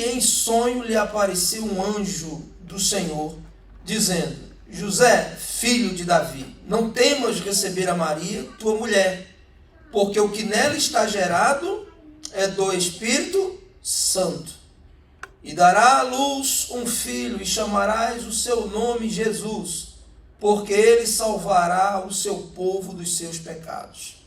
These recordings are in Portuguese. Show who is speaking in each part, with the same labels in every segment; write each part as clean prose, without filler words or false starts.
Speaker 1: em sonho lhe apareceu um anjo do Senhor, dizendo: José, filho de Davi, não temas receber a Maria, tua mulher, porque o que nela está gerado é do Espírito Santo. E dará à luz um filho, e chamarás o seu nome Jesus, porque ele salvará o seu povo dos seus pecados.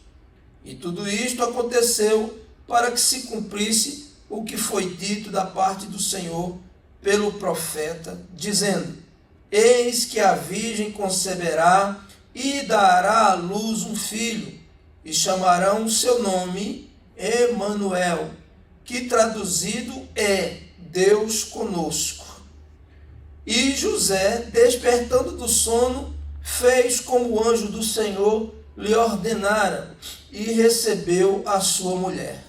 Speaker 1: E tudo isto aconteceu para que se cumprisse o que foi dito da parte do Senhor pelo profeta, dizendo: Eis que a virgem conceberá e dará à luz um filho, e chamarão o seu nome Emanuel, que traduzido é Deus conosco. E José, despertando do sono, fez como o anjo do Senhor lhe ordenara, e recebeu a sua mulher.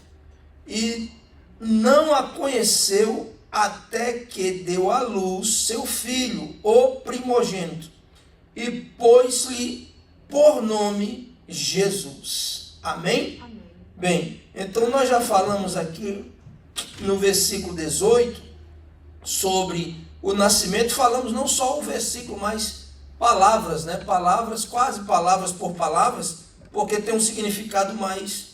Speaker 1: E não a conheceu até que deu à luz seu filho, o primogênito, e pôs-lhe por nome Jesus. Amém?
Speaker 2: Amém.
Speaker 1: Bem, então nós já falamos aqui no versículo 18 sobre o nascimento. Falamos não só o versículo, mas palavras, né? Palavras, quase palavras por palavras, porque tem um significado mais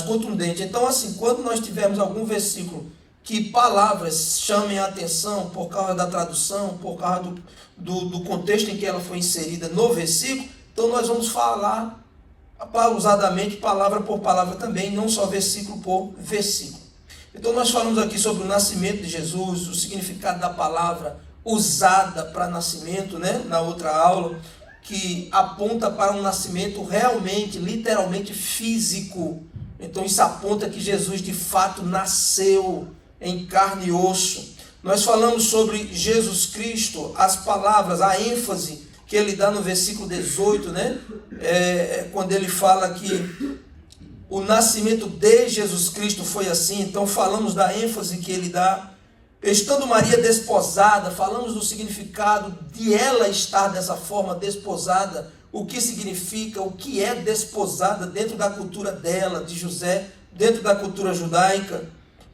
Speaker 1: contundente. Então, assim, quando nós tivermos algum versículo que palavras chamem a atenção por causa da tradução, por causa do contexto em que ela foi inserida no versículo, então nós vamos falar pausadamente, palavra por palavra também, não só versículo por versículo. Então nós falamos aqui sobre o nascimento de Jesus, o significado da palavra usada para nascimento, né? Na outra aula, que aponta para um nascimento realmente, literalmente físico. Então isso aponta que Jesus de fato nasceu em carne e osso. Nós falamos sobre Jesus Cristo, as palavras, a ênfase que ele dá no versículo 18, né? Quando ele fala que o nascimento de Jesus Cristo foi assim. Então falamos da ênfase que ele dá. Estando Maria desposada, falamos do significado de ela estar dessa forma, desposada, o que significa, o que é desposada dentro da cultura dela, de José, dentro da cultura judaica,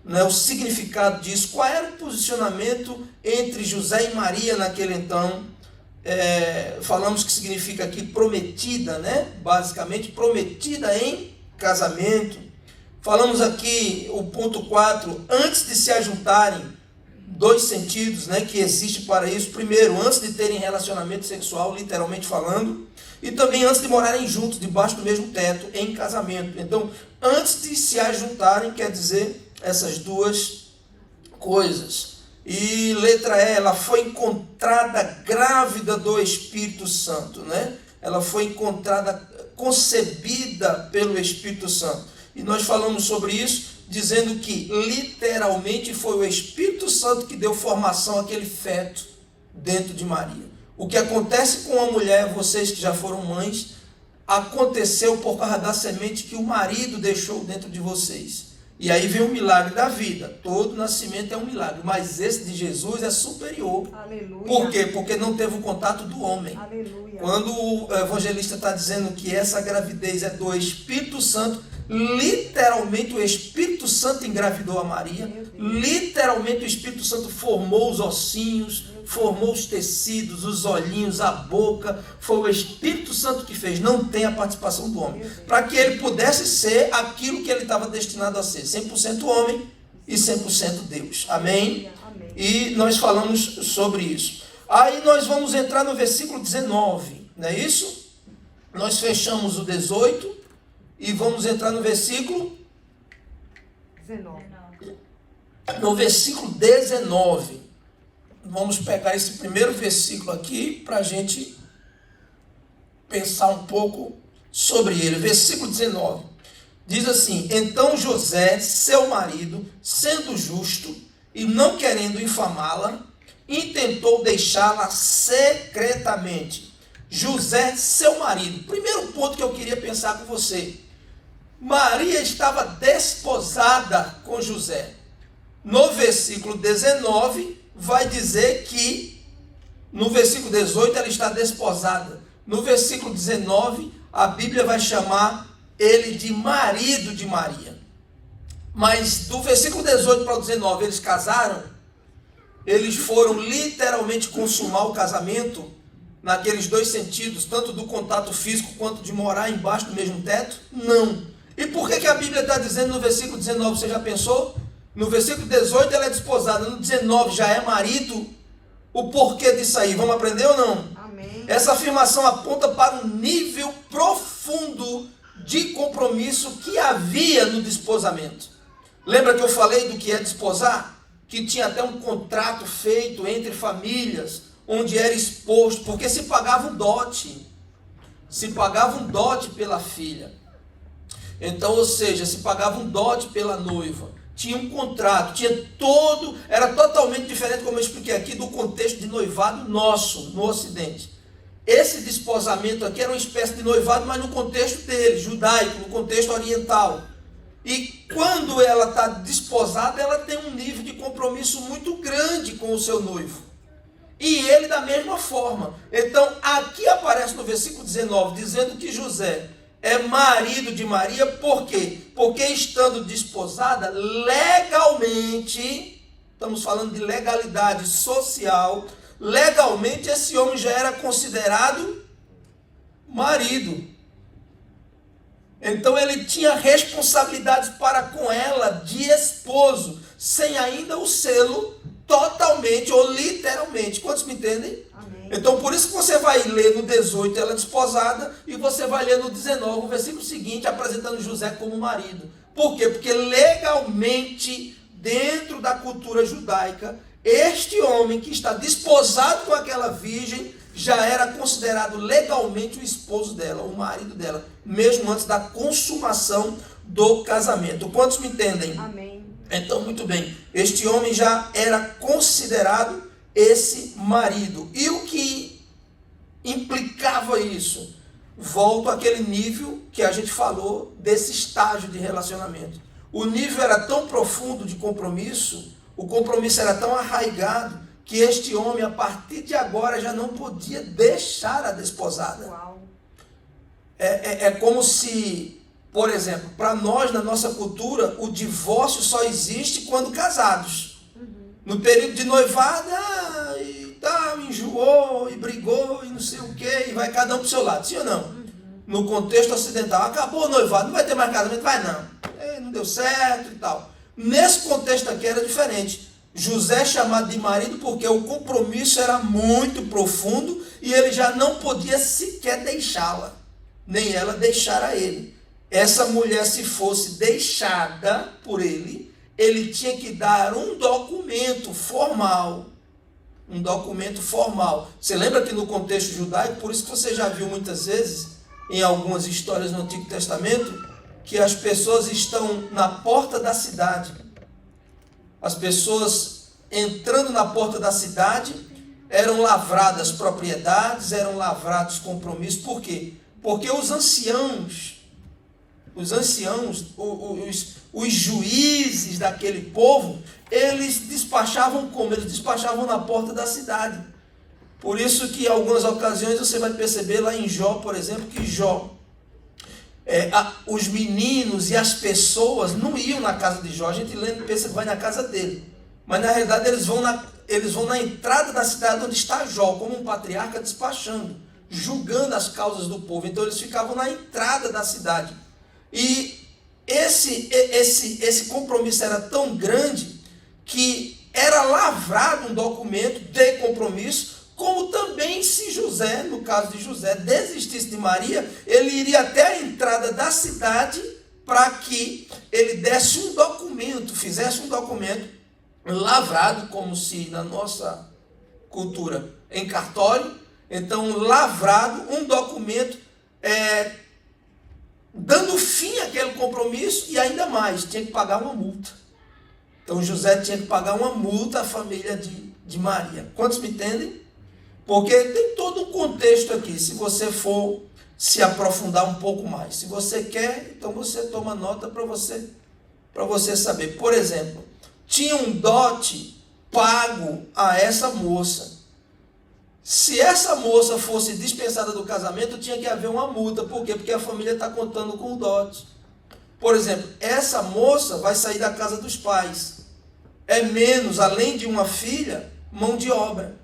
Speaker 1: né? O significado disso, qual era o posicionamento entre José e Maria naquele então. Falamos que significa aqui prometida, né? Basicamente prometida em casamento. Falamos aqui o ponto 4, antes de se ajuntarem, dois sentidos, né, que existe para isso. Primeiro, antes de terem relacionamento sexual, literalmente falando, e também antes de morarem juntos, debaixo do mesmo teto, em casamento. Então, antes de se ajuntarem, quer dizer essas duas coisas. E letra E, ela foi encontrada grávida do Espírito Santo, né? Ela foi encontrada, concebida pelo Espírito Santo. E nós falamos sobre isso, dizendo que literalmente foi o Espírito Santo que deu formação àquele feto dentro de Maria. O que acontece com a mulher, vocês que já foram mães, aconteceu por causa da semente que o marido deixou dentro de vocês. E aí vem o milagre da vida. Todo nascimento é um milagre, mas esse de Jesus é superior.
Speaker 2: Aleluia.
Speaker 1: Por quê? Porque não teve o contato do homem.
Speaker 2: Aleluia.
Speaker 1: Quando o evangelista está dizendo que essa gravidez é do Espírito Santo, literalmente o Espírito Santo engravidou a Maria, literalmente o Espírito Santo formou os ossinhos, formou os tecidos, os olhinhos, a boca. Foi o Espírito Santo que fez, não tem a participação do homem, para que ele pudesse ser aquilo que ele estava destinado a ser, 100% homem e 100% Deus. Amém?
Speaker 2: Amém.
Speaker 1: E nós falamos sobre isso. Aí nós vamos entrar no versículo 19, não é isso? Nós fechamos o 18 e vamos entrar no versículo
Speaker 2: 19.
Speaker 1: no versículo 19. Vamos pegar esse primeiro versículo aqui para a gente pensar um pouco sobre ele. Versículo 19 diz assim: então José, seu marido, sendo justo e não querendo infamá-la, intentou deixá-la secretamente. José, seu marido. Primeiro ponto que eu queria pensar com você: Maria estava desposada com José. No versículo 19 vai dizer que no versículo 18 ela está desposada. No versículo 19 a Bíblia vai chamar ele de marido de Maria. Mas do versículo 18 para o 19, eles casaram? Eles foram literalmente consumar o casamento naqueles dois sentidos, tanto do contato físico quanto de morar embaixo do mesmo teto? Não. E por que a Bíblia está dizendo no versículo 19, você já pensou? No versículo 18 ela é desposada, no 19 já é marido. O porquê disso aí? Vamos aprender ou não?
Speaker 2: Amém.
Speaker 1: Essa afirmação aponta para um nível profundo de compromisso que havia no desposamento. Lembra que eu falei do que é desposar? Que tinha até um contrato feito entre famílias, onde era exposto, porque se pagava um dote. Se pagava um dote pela filha. Então, ou seja, se pagava um dote pela noiva. Tinha um contrato, era totalmente diferente, como eu expliquei aqui, do contexto de noivado nosso, no Ocidente. Esse desposamento aqui era uma espécie de noivado, mas no contexto dele, judaico, no contexto oriental. E quando ela está desposada, ela tem um nível de compromisso muito grande com o seu noivo. E ele da mesma forma. Então, aqui aparece no versículo 19, dizendo que José é marido de Maria, por quê? Porque estando desposada, legalmente, estamos falando de legalidade social, legalmente esse homem já era considerado marido. Então ele tinha responsabilidades para com ela de esposo, sem ainda o selo totalmente ou literalmente. Quantos me entendem?
Speaker 2: Amém.
Speaker 1: Então por isso que você vai ler no 18 ela desposada e você vai ler no 19 o versículo seguinte apresentando José como marido. Por quê? Porque legalmente dentro da cultura judaica este homem que está desposado com aquela virgem já era considerado legalmente o esposo dela, o marido dela, mesmo antes da consumação do casamento. Quantos me entendem?
Speaker 2: Amém.
Speaker 1: Então, muito bem, este homem já era considerado esse marido. E o que implicava isso? Volto àquele nível que a gente falou desse estágio de relacionamento. O nível era tão profundo de compromisso, o compromisso era tão arraigado, que este homem, a partir de agora, já não podia deixar a desposada.
Speaker 2: Uau.
Speaker 1: É como se, por exemplo, para nós, na nossa cultura, o divórcio só existe quando casados. No período de noivado, e tal, enjoou, e brigou, e não sei o quê, e vai cada um para o seu lado, sim ou não? No contexto ocidental, acabou o noivado, não vai ter mais casamento, vai não. Não deu certo e tal. Nesse contexto aqui era diferente. José é chamado de marido porque o compromisso era muito profundo e ele já não podia sequer deixá-la, nem ela deixar a ele. Essa mulher, se fosse deixada por ele, ele tinha que dar um documento formal. Um documento formal. Você lembra que no contexto judaico, por isso que você já viu muitas vezes, em algumas histórias no Antigo Testamento, que as pessoas estão na porta da cidade. As pessoas entrando na porta da cidade, eram lavradas propriedades, eram lavrados compromissos. Por quê? Porque os anciãos, os juízes daquele povo, eles despachavam como? Eles despachavam na porta da cidade. Por isso que em algumas ocasiões você vai perceber lá em Jó, por exemplo, que Jó, os meninos e as pessoas não iam na casa de Jó. A gente pensa que vai na casa dele, mas na realidade eles vão na entrada da cidade onde está Jó, como um patriarca despachando, julgando as causas do povo. Então eles ficavam na entrada da cidade. E esse compromisso era tão grande que era lavrado um documento de compromisso, como também se José, no caso de José, desistisse de Maria, ele iria até a entrada da cidade para que ele desse um documento, fizesse um documento lavrado, como se na nossa cultura, em cartório. Então, lavrado, um documento dando fim àquele compromisso e ainda mais, tinha que pagar uma multa. Então, José tinha que pagar uma multa à família de Maria. Quantos me entendem? Porque tem todo um contexto aqui, se você for se aprofundar um pouco mais. Se você quer, então você toma nota para você saber. Por exemplo, tinha um dote pago a essa moça. Se essa moça fosse dispensada do casamento, tinha que haver uma multa. Por quê? Porque a família está contando com o dote. Por exemplo, essa moça vai sair da casa dos pais. É menos, além de uma filha, mão de obra.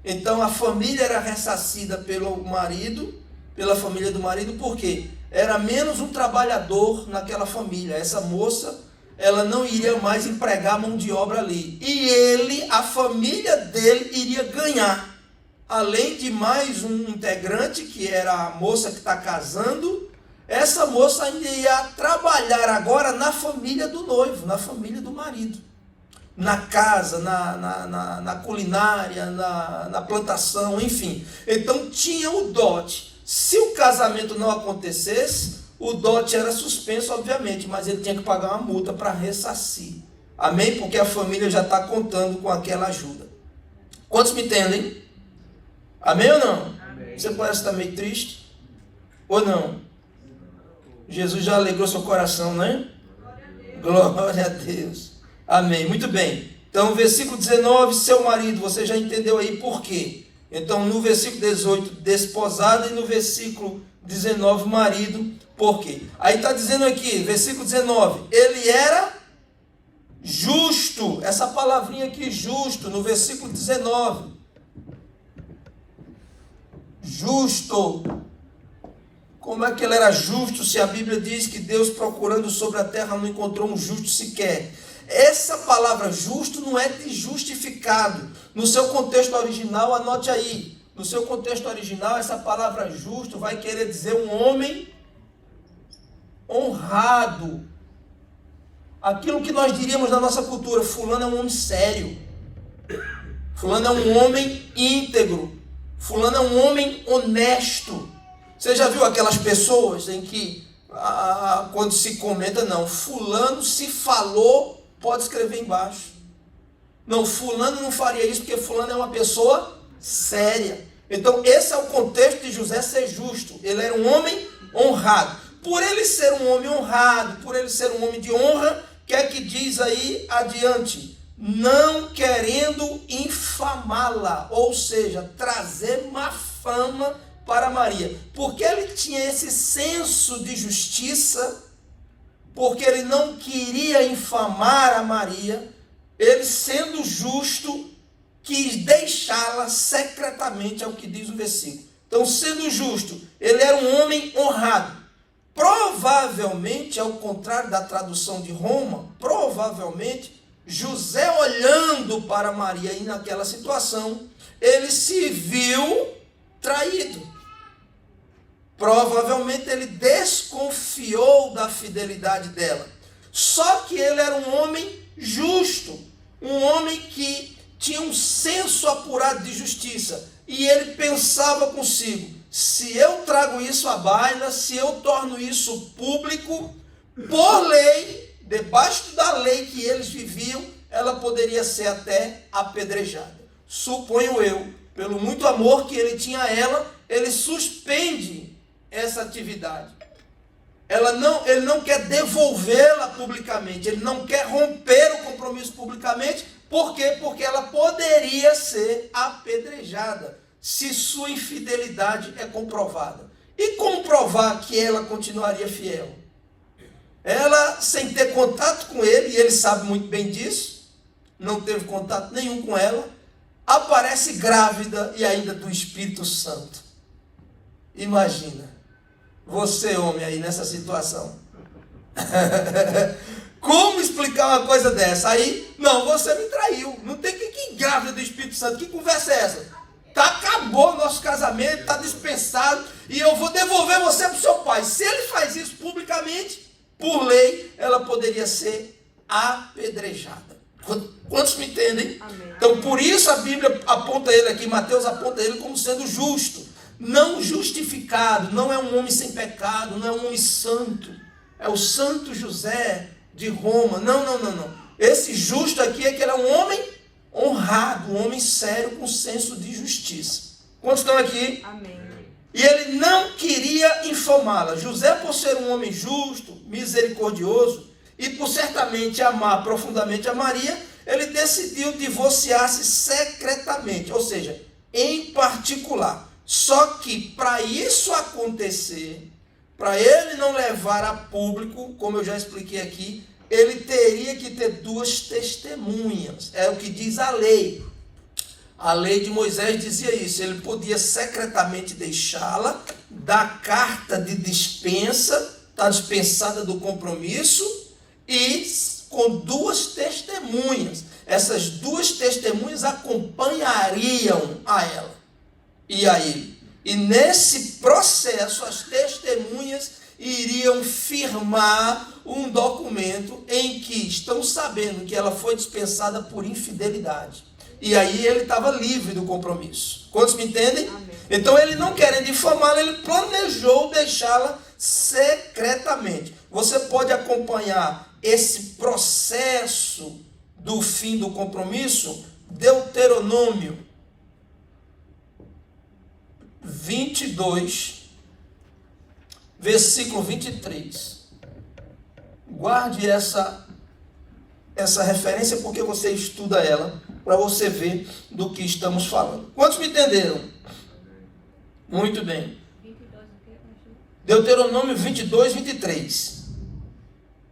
Speaker 1: Então a família era ressarcida pelo marido, pela família do marido, por quê? Era menos um trabalhador naquela família. Essa moça, ela não iria mais empregar mão de obra ali. E ele, a família dele, iria ganhar. Além de mais um integrante, que era a moça que está casando, essa moça ainda ia trabalhar agora na família do noivo, na família do marido. Na casa, na culinária, na plantação, enfim. Então tinha o dote. Se o casamento não acontecesse, o dote era suspenso, obviamente, mas ele tinha que pagar uma multa para ressarcir. Amém? Porque a família já está contando com aquela ajuda. Quantos me entendem? Amém ou não? Amém. Você parece estar meio triste? Ou não? Jesus já alegrou seu coração, né? Glória a Deus. Amém. Muito bem. Então, versículo 19, seu marido, você já entendeu aí por quê? Então, no versículo 18, desposada, e no versículo 19, marido, por quê? Aí está dizendo aqui, versículo 19, ele era justo. Essa palavrinha aqui, justo, no versículo 19. Justo. Como é que ele era justo, se a Bíblia diz que Deus, procurando sobre a terra, não encontrou um justo sequer? Essa palavra justo não é de justificado. No seu contexto original, anote aí. No seu contexto original, essa palavra justo vai querer dizer um homem honrado. Aquilo que nós diríamos na nossa cultura, fulano é um homem sério. Fulano é um homem íntegro. Fulano é um homem honesto. Você já viu aquelas pessoas em que, quando se comenta, não, fulano se falou, pode escrever embaixo. Não, fulano não faria isso porque fulano é uma pessoa séria. Então esse é o contexto de José ser justo. Ele era um homem honrado. Por ele ser um homem honrado, por ele ser um homem de honra, o que é que diz aí adiante? Não querendo infamá-la, ou seja, trazer má fama para Maria. Porque ele tinha esse senso de justiça, porque ele não queria infamar a Maria, ele sendo justo, quis deixá-la secretamente, é o que diz o versículo. Então, sendo justo, ele era um homem honrado. Provavelmente, ao contrário da tradução de Roma, provavelmente, José olhando para Maria e naquela situação, ele se viu traído. Provavelmente ele desconfiou da fidelidade dela. Só que ele era um homem justo, um homem que tinha um senso apurado de justiça. E ele pensava consigo, se eu trago isso à baila, se eu torno isso público, por lei, debaixo da lei que eles viviam, ela poderia ser até apedrejada. Suponho eu, pelo muito amor que ele tinha a ela, ele suspende essa atividade. Ele não quer devolvê-la publicamente, ele não quer romper o compromisso publicamente. Por quê? Porque ela poderia ser apedrejada se sua infidelidade é comprovada. E comprovar que ela continuaria fiel? Ela, sem ter contato com ele, e ele sabe muito bem disso, não teve contato nenhum com ela, aparece grávida e ainda do Espírito Santo. Imagina, você homem aí nessa situação. Como explicar uma coisa dessa? Aí, não, você me traiu, não tem que grávida do Espírito Santo, que conversa é essa? Acabou o nosso casamento, está dispensado, e eu vou devolver você para o seu pai. Se ele faz isso publicamente, por lei, ela poderia ser apedrejada. Quantos me entendem? Amém. Então, por isso a Bíblia aponta ele aqui, Mateus aponta ele como sendo justo, não justificado, não é um homem sem pecado, não é um homem santo, é o santo José de Roma. Não. Esse justo aqui é que ele é um homem honrado, um homem sério com senso de justiça. Quantos estão aqui? Amém. E ele não queria infamá-la. José, por ser um homem justo, misericordioso, e por certamente amar profundamente a Maria, ele decidiu divorciar-se secretamente, ou seja, em particular. Só que para isso acontecer, para ele não levar a público, como eu já expliquei aqui, ele teria que ter 2 testemunhas. É o que diz a lei. A lei de Moisés dizia isso. Ele podia secretamente deixá-la, dar carta de dispensa, está dispensada do compromisso, e com 2 testemunhas. Essas 2 testemunhas acompanhariam a ela e a ele. E nesse processo, as testemunhas iriam firmar um documento em que estão sabendo que ela foi dispensada por infidelidade. E aí ele estava livre do compromisso. Quantos me entendem?
Speaker 2: Amém.
Speaker 1: Então ele, não querendo difamá-la, ele planejou deixá-la secretamente. Você pode acompanhar esse processo do fim do compromisso, Deuteronômio 22, versículo 23. Guarde essa referência, porque você estuda ela, para você ver do que estamos falando. Quantos me entenderam? Muito bem. Deuteronômio 22, 23.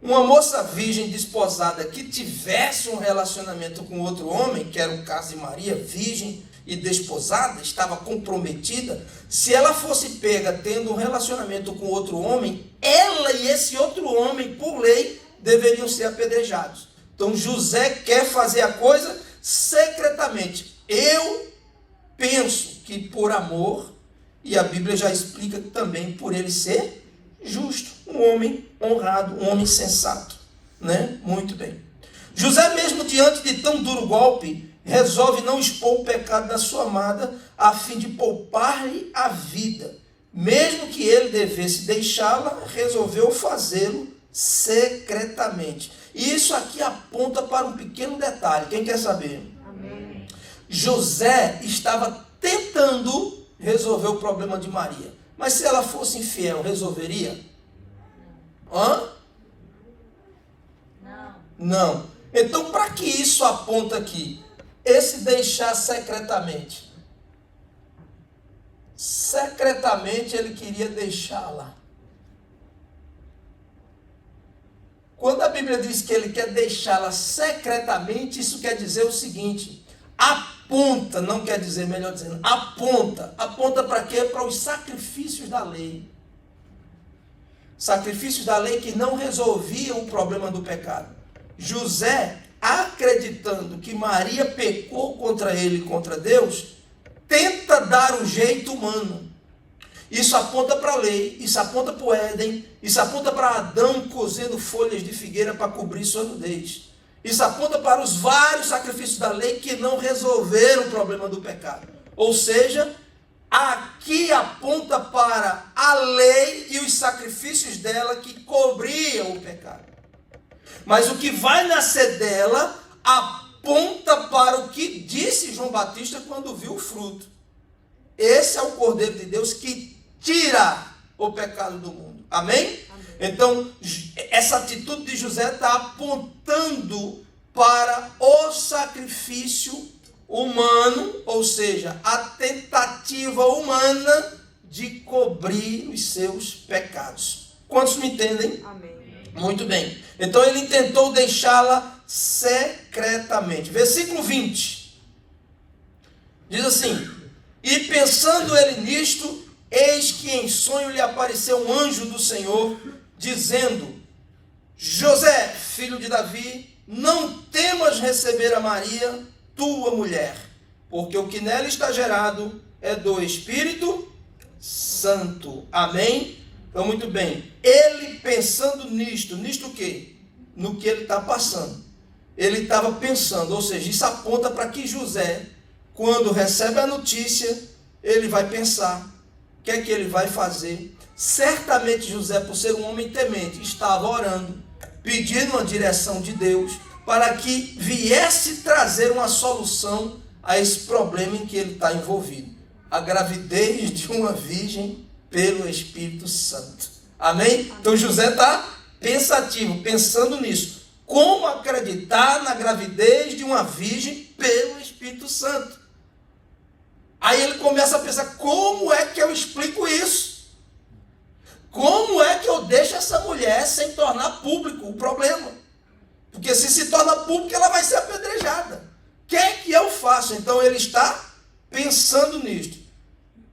Speaker 1: Uma moça virgem desposada que tivesse um relacionamento com outro homem, que era o caso de Maria, virgem e desposada, estava comprometida, se ela fosse pega tendo um relacionamento com outro homem, ela e esse outro homem, por lei, deveriam ser apedrejados. Então José quer fazer a coisa secretamente. Eu penso que por amor, e a Bíblia já explica também por ele ser justo, um homem honrado, um homem sensato, né? Muito bem. José, mesmo diante de tão duro golpe, resolve não expor o pecado da sua amada, a fim de poupar-lhe a vida. Mesmo que ele devesse deixá-la, resolveu fazê-lo secretamente. E isso aqui aponta para um pequeno detalhe. Quem quer saber?
Speaker 2: Amém.
Speaker 1: José estava tentando resolver o problema de Maria. Mas se ela fosse infiel, resolveria? Hã? Não. Então, para que isso aponta aqui? Esse deixar secretamente. Secretamente ele queria deixá-la. Quando a Bíblia diz que ele quer deixá-la secretamente, isso quer dizer o seguinte: aponta, não quer dizer, melhor dizendo, aponta. Aponta para quê? Para os sacrifícios da lei. Sacrifícios da lei que não resolviam o problema do pecado. José, acreditando que Maria pecou contra ele e contra Deus, tenta dar o jeito humano. Isso aponta para a lei, isso aponta para o Éden, isso aponta para Adão cozendo folhas de figueira para cobrir sua nudez. Isso aponta para os vários sacrifícios da lei que não resolveram o problema do pecado. Ou seja, aqui aponta para a lei e os sacrifícios dela que cobriam o pecado. Mas o que vai nascer dela aponta para o que disse João Batista quando viu o fruto. Esse é o Cordeiro de Deus que tira o pecado do mundo. Amém? Amém. Então, essa atitude de José está apontando para o sacrifício humano, ou seja, a tentativa humana de cobrir os seus pecados. Quantos me entendem?
Speaker 2: Amém.
Speaker 1: Muito bem. Então ele tentou deixá-la secretamente. Versículo 20. Diz assim: e pensando ele nisto, eis que em sonho lhe apareceu um anjo do Senhor, dizendo: José, filho de Davi, não temas receber a Maria, tua mulher, porque o que nela está gerado é do Espírito Santo. Amém? Então, muito bem. Ele pensando nisto o quê? No que ele está passando. Ele estava pensando, ou seja, isso aponta para que José, quando recebe a notícia, ele vai pensar, o que é que ele vai fazer? Certamente José, por ser um homem temente, estava orando, pedindo uma direção de Deus, para que viesse trazer uma solução a esse problema em que ele está envolvido. A gravidez de uma virgem pelo Espírito Santo. Amém? Então José está pensativo, pensando nisso. Como acreditar na gravidez de uma virgem pelo Espírito Santo? Aí ele começa a pensar, como é que eu explico isso? Como é que eu deixo essa mulher sem tornar público o problema? Porque se torna público, ela vai ser apedrejada. O que é que eu faço? Então ele está pensando nisto.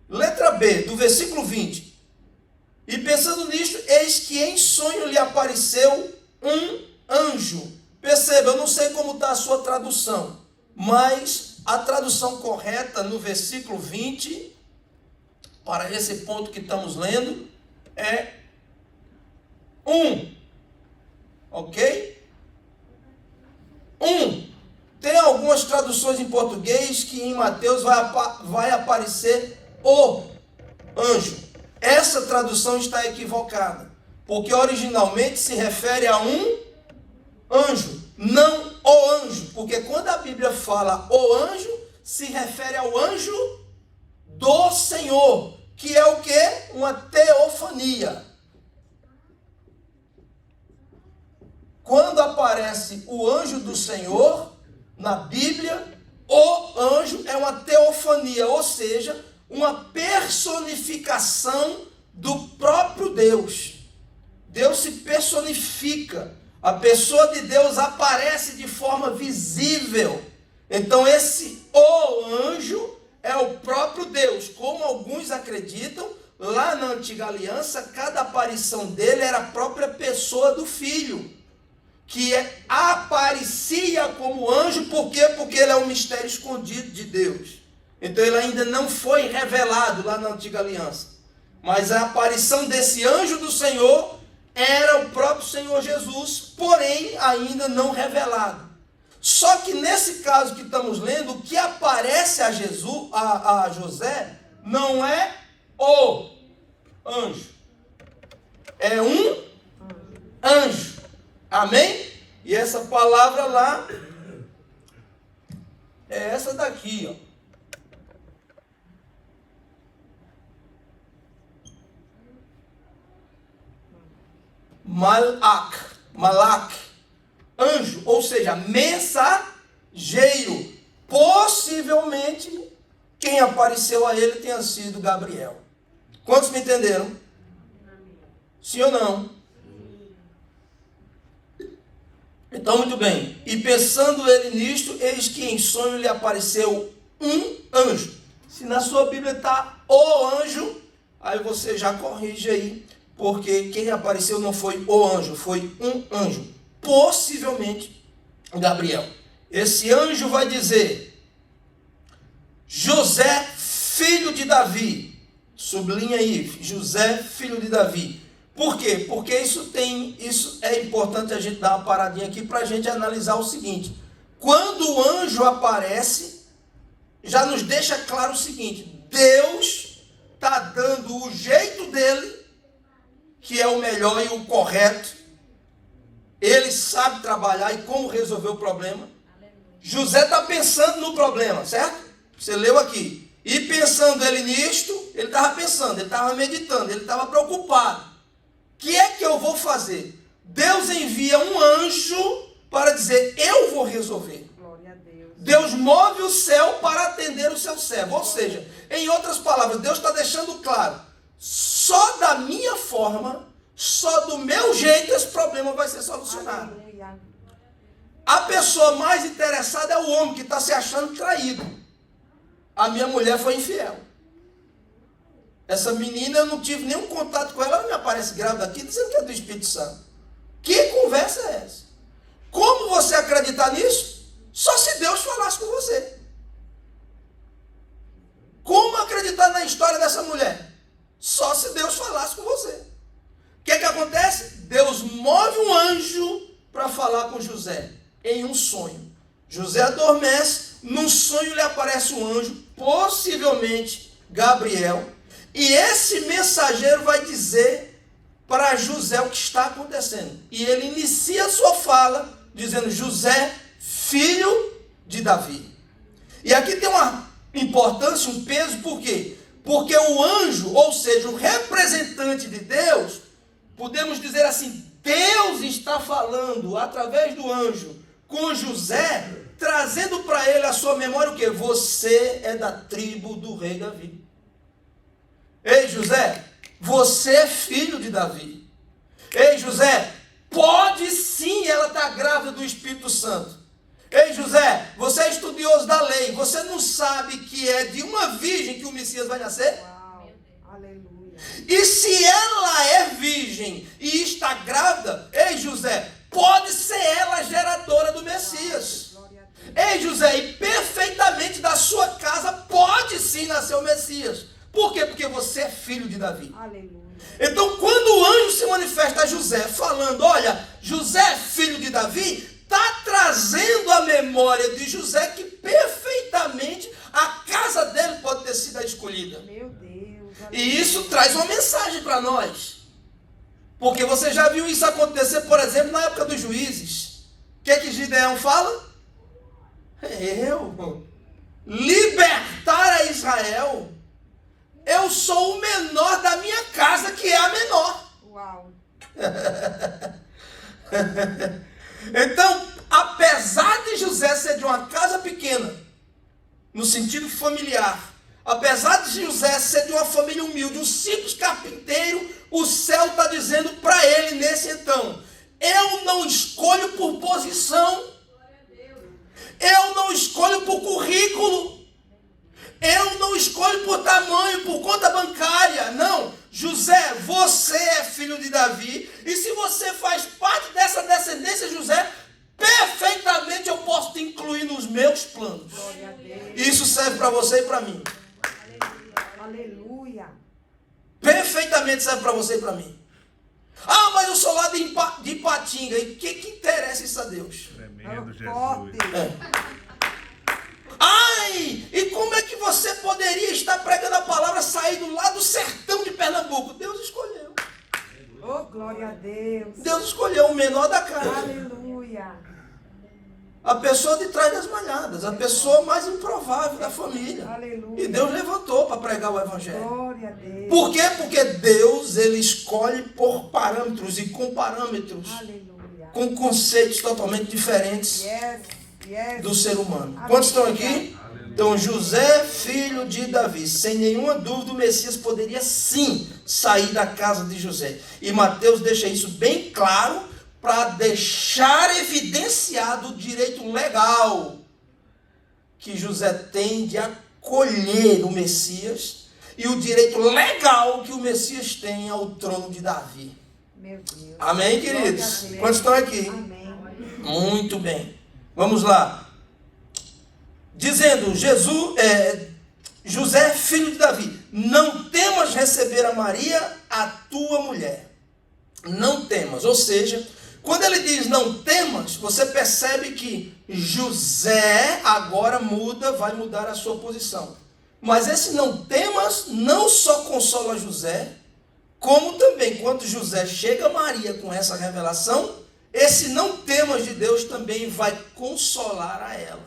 Speaker 1: Letra B, do versículo 20. E pensando nisto, eis que em sonho lhe apareceu um anjo. Perceba, eu não sei como está a sua tradução, mas a tradução correta no versículo 20, para esse ponto que estamos lendo, é ok? Tem algumas traduções em português que em Mateus vai aparecer o anjo. Essa tradução está equivocada, porque originalmente se refere a um anjo, não o anjo, porque quando a Bíblia fala o anjo, se refere ao anjo do Senhor, que é o quê? Uma teofania. Quando aparece o anjo do Senhor na Bíblia, o anjo é uma teofania, ou seja, uma personificação do próprio Deus. Deus se personifica. A pessoa de Deus aparece de forma visível. Então esse o anjo é o próprio Deus. Como alguns acreditam, lá na antiga aliança, cada aparição dele era a própria pessoa do Filho, que aparecia como anjo. Por quê? Porque ele é um mistério escondido de Deus. Então ele ainda não foi revelado lá na antiga aliança. Mas a aparição desse anjo do Senhor era o próprio Senhor Jesus, porém ainda não revelado. Só que nesse caso que estamos lendo, o que aparece a José não é o anjo, é um anjo. Amém? E essa palavra lá é essa daqui, ó. Malak, anjo, ou seja, mensageiro. Possivelmente, quem apareceu a ele tenha sido Gabriel. Quantos me entenderam? Sim ou não? Então, muito bem. E pensando ele nisto, eis que em sonho lhe apareceu um anjo. Se na sua Bíblia está o anjo, aí você já corrige aí, porque quem apareceu não foi o anjo, foi um anjo. Possivelmente Gabriel. Esse anjo vai dizer: José, filho de Davi. Sublinha aí, José, filho de Davi. Por quê? Porque isso é importante a gente dar uma paradinha aqui para a gente analisar o seguinte. Quando o anjo aparece, já nos deixa claro o seguinte: Deus está dando o jeito dele, que é o melhor e o correto. Ele sabe trabalhar e como resolver o problema. José está pensando no problema, certo? Você leu aqui. E pensando ele nisto, ele estava pensando, ele estava meditando, ele estava preocupado. O que é que eu vou fazer? Deus envia um anjo para dizer: eu vou resolver.
Speaker 2: Glória a Deus.
Speaker 1: Deus move o céu para atender o seu servo. Ou seja, em outras palavras, Deus está deixando claro: só da minha forma, só do meu jeito, esse problema vai ser solucionado.
Speaker 2: Aleluia.
Speaker 1: A pessoa mais interessada é o homem que está se achando traído. A minha mulher foi infiel. Essa menina, eu não tive nenhum contato com ela, ela me aparece grávida aqui dizendo que é do Espírito Santo. Que conversa é essa? Como você acreditar nisso? Só se Deus falasse com você. Como acreditar na história dessa mulher? Só se Deus falasse com você. O que é que acontece? Deus move um anjo para falar com José em um sonho. José adormece, num sonho lhe aparece um anjo, possivelmente Gabriel, e esse mensageiro vai dizer para José o que está acontecendo. E ele inicia a sua fala dizendo: José, filho de Davi. E aqui tem uma importância, um peso, por quê? Porque o anjo, ou seja, o representante de Deus, podemos dizer assim, Deus está falando através do anjo com José, trazendo para ele a sua memória o quê? Você é da tribo do rei Davi. Ei, José, você é filho de Davi. Ei, José, pode sim ela estar grávida do Espírito Santo. Ei, José, você é estudioso da lei, você não sabe que é de uma virgem que o Messias vai nascer?
Speaker 2: Uau. Aleluia.
Speaker 1: E se ela é virgem e está grávida, ei, José, pode ser ela a geradora do Messias.
Speaker 2: Glória a Deus.
Speaker 1: Ei, José, e perfeitamente da sua casa pode sim nascer o Messias. Por quê? Porque você é filho de Davi.
Speaker 2: Aleluia.
Speaker 1: Então, quando o anjo se manifesta a José, falando, olha, José é filho de Davi, está trazendo à memória de José que perfeitamente a casa dele pode ter sido a escolhida.
Speaker 2: Meu Deus.
Speaker 1: E isso traz uma mensagem para nós. Porque você já viu isso acontecer, por exemplo, na época dos juízes. O que é que Gideão fala? Eu libertar a Israel. Eu sou o menor da minha casa, que é a menor.
Speaker 2: Uau.
Speaker 1: Então, apesar de José ser de uma casa pequena, no sentido familiar, apesar de José ser de uma família humilde, um simples carpinteiro, o céu está dizendo para ele nesse então, eu não escolho por posição, eu não escolho por currículo, eu não escolho por tamanho, por conta bancária, não. José, você é filho de Davi, e se você faz parte dessa descendência, José, perfeitamente eu posso te incluir nos meus planos.
Speaker 2: Glória a Deus.
Speaker 1: Isso serve para você e para mim.
Speaker 2: Aleluia.
Speaker 1: Perfeitamente serve para você e para mim. Ah, mas eu sou lá de Ipatinga, e o que interessa isso a Deus?
Speaker 3: Tremendo
Speaker 2: Forte.
Speaker 3: Jesus.
Speaker 1: Ai, e como é que você poderia estar pregando a palavra saído lá do sertão de Pernambuco? Deus escolheu.
Speaker 2: Oh, glória a Deus.
Speaker 1: Deus escolheu o menor da casa.
Speaker 2: Aleluia.
Speaker 1: A pessoa de trás das malhadas, a pessoa mais improvável da família.
Speaker 2: Aleluia.
Speaker 1: E Deus levantou para pregar o evangelho.
Speaker 2: Glória a Deus.
Speaker 1: Por quê? Porque Deus, ele escolhe por parâmetros e com parâmetros,
Speaker 2: Aleluia.
Speaker 1: com conceitos totalmente diferentes
Speaker 2: Yes. Yes.
Speaker 1: do ser humano. Quantos estão aqui? Então, José, filho de Davi, sem nenhuma dúvida, o Messias poderia sim sair da casa de José. E Mateus deixa isso bem claro para deixar evidenciado o direito legal que José tem de acolher o Messias e o direito legal que o Messias tem ao trono de Davi.
Speaker 2: Meu Deus.
Speaker 1: Amém, queridos?
Speaker 2: Glória a Deus.
Speaker 1: Quantos estão aqui?
Speaker 2: Amém.
Speaker 1: Muito bem. Vamos lá. Dizendo, José, filho de Davi, não temas receber a Maria, a tua mulher. Não temas. Ou seja, quando ele diz não temas, você percebe que José agora vai mudar a sua posição. Mas esse não temas não só consola José, como também quando José chega a Maria com essa revelação, esse não temas de Deus também vai consolar a ela.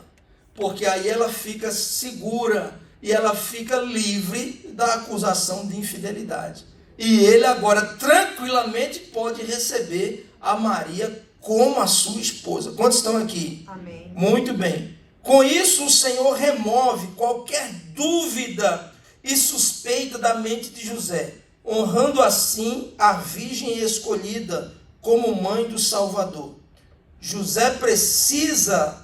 Speaker 1: Porque aí ela fica segura e ela fica livre da acusação de infidelidade. E ele agora tranquilamente pode receber a Maria como a sua esposa. Quantos estão aqui?
Speaker 2: Amém.
Speaker 1: Muito bem. Com isso o Senhor remove qualquer dúvida e suspeita da mente de José, honrando assim a virgem escolhida como mãe do Salvador. José precisava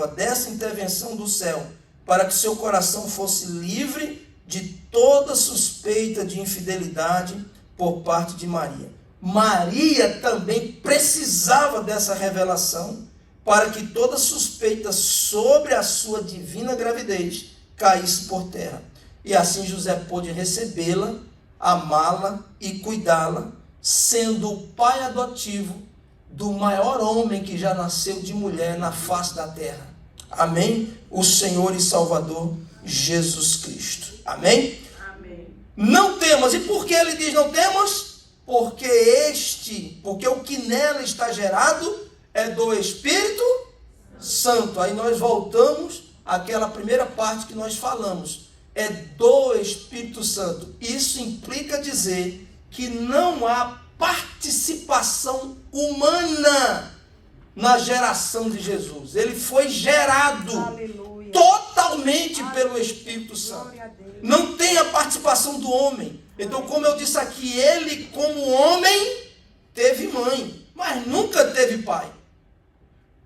Speaker 1: dessa intervenção do céu para que seu coração fosse livre de toda suspeita de infidelidade por parte de Maria. Maria também precisava dessa revelação para que toda suspeita sobre a sua divina gravidez caísse por terra. E assim José pôde recebê-la, amá-la e cuidá-la, sendo o pai adotivo do maior homem que já nasceu de mulher na face da terra. Amém? O Senhor e Salvador Jesus Cristo. Amém?
Speaker 2: Amém.
Speaker 1: Não temas. E por que ele diz não temas? Porque o que nela está gerado é do Espírito Santo. Aí nós voltamos àquela primeira parte que nós falamos. É do Espírito Santo. Isso implica dizer que não há participação humana na geração de Jesus. Ele foi gerado
Speaker 2: Aleluia.
Speaker 1: totalmente pelo Espírito Santo.
Speaker 2: Glória a Deus.
Speaker 1: Não tem a participação do homem. Então, como eu disse aqui, ele como homem teve mãe, mas nunca teve pai.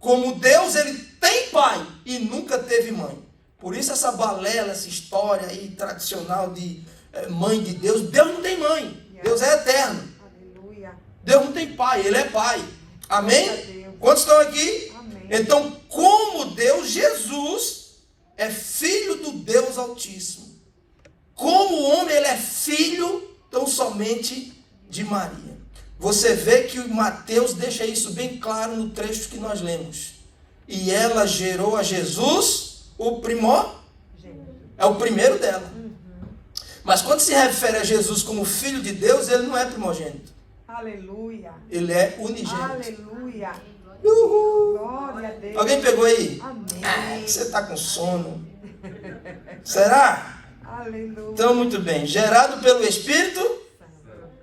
Speaker 1: Como Deus, ele tem pai e nunca teve mãe. Por isso essa balela, essa história aí tradicional de mãe de Deus. Deus não tem mãe. Deus é eterno.
Speaker 2: Aleluia.
Speaker 1: Deus não tem pai, ele é pai. Amém? Quantos estão aqui?
Speaker 2: Amém.
Speaker 1: Então, como Deus, Jesus é filho do Deus Altíssimo. Como homem, ele é filho tão somente de Maria. Você vê que o Mateus deixa isso bem claro no trecho que nós lemos. E ela gerou a Jesus, o primor, é o primeiro dela. Mas quando se refere a Jesus como filho de Deus, ele não é primogênito.
Speaker 2: Aleluia.
Speaker 1: Ele é unigênito.
Speaker 2: Aleluia.
Speaker 1: Uhul.
Speaker 2: Glória a Deus.
Speaker 1: Alguém pegou aí?
Speaker 2: Amém.
Speaker 1: Você está com sono. Será?
Speaker 2: Aleluia.
Speaker 1: Então, muito bem. Gerado pelo Espírito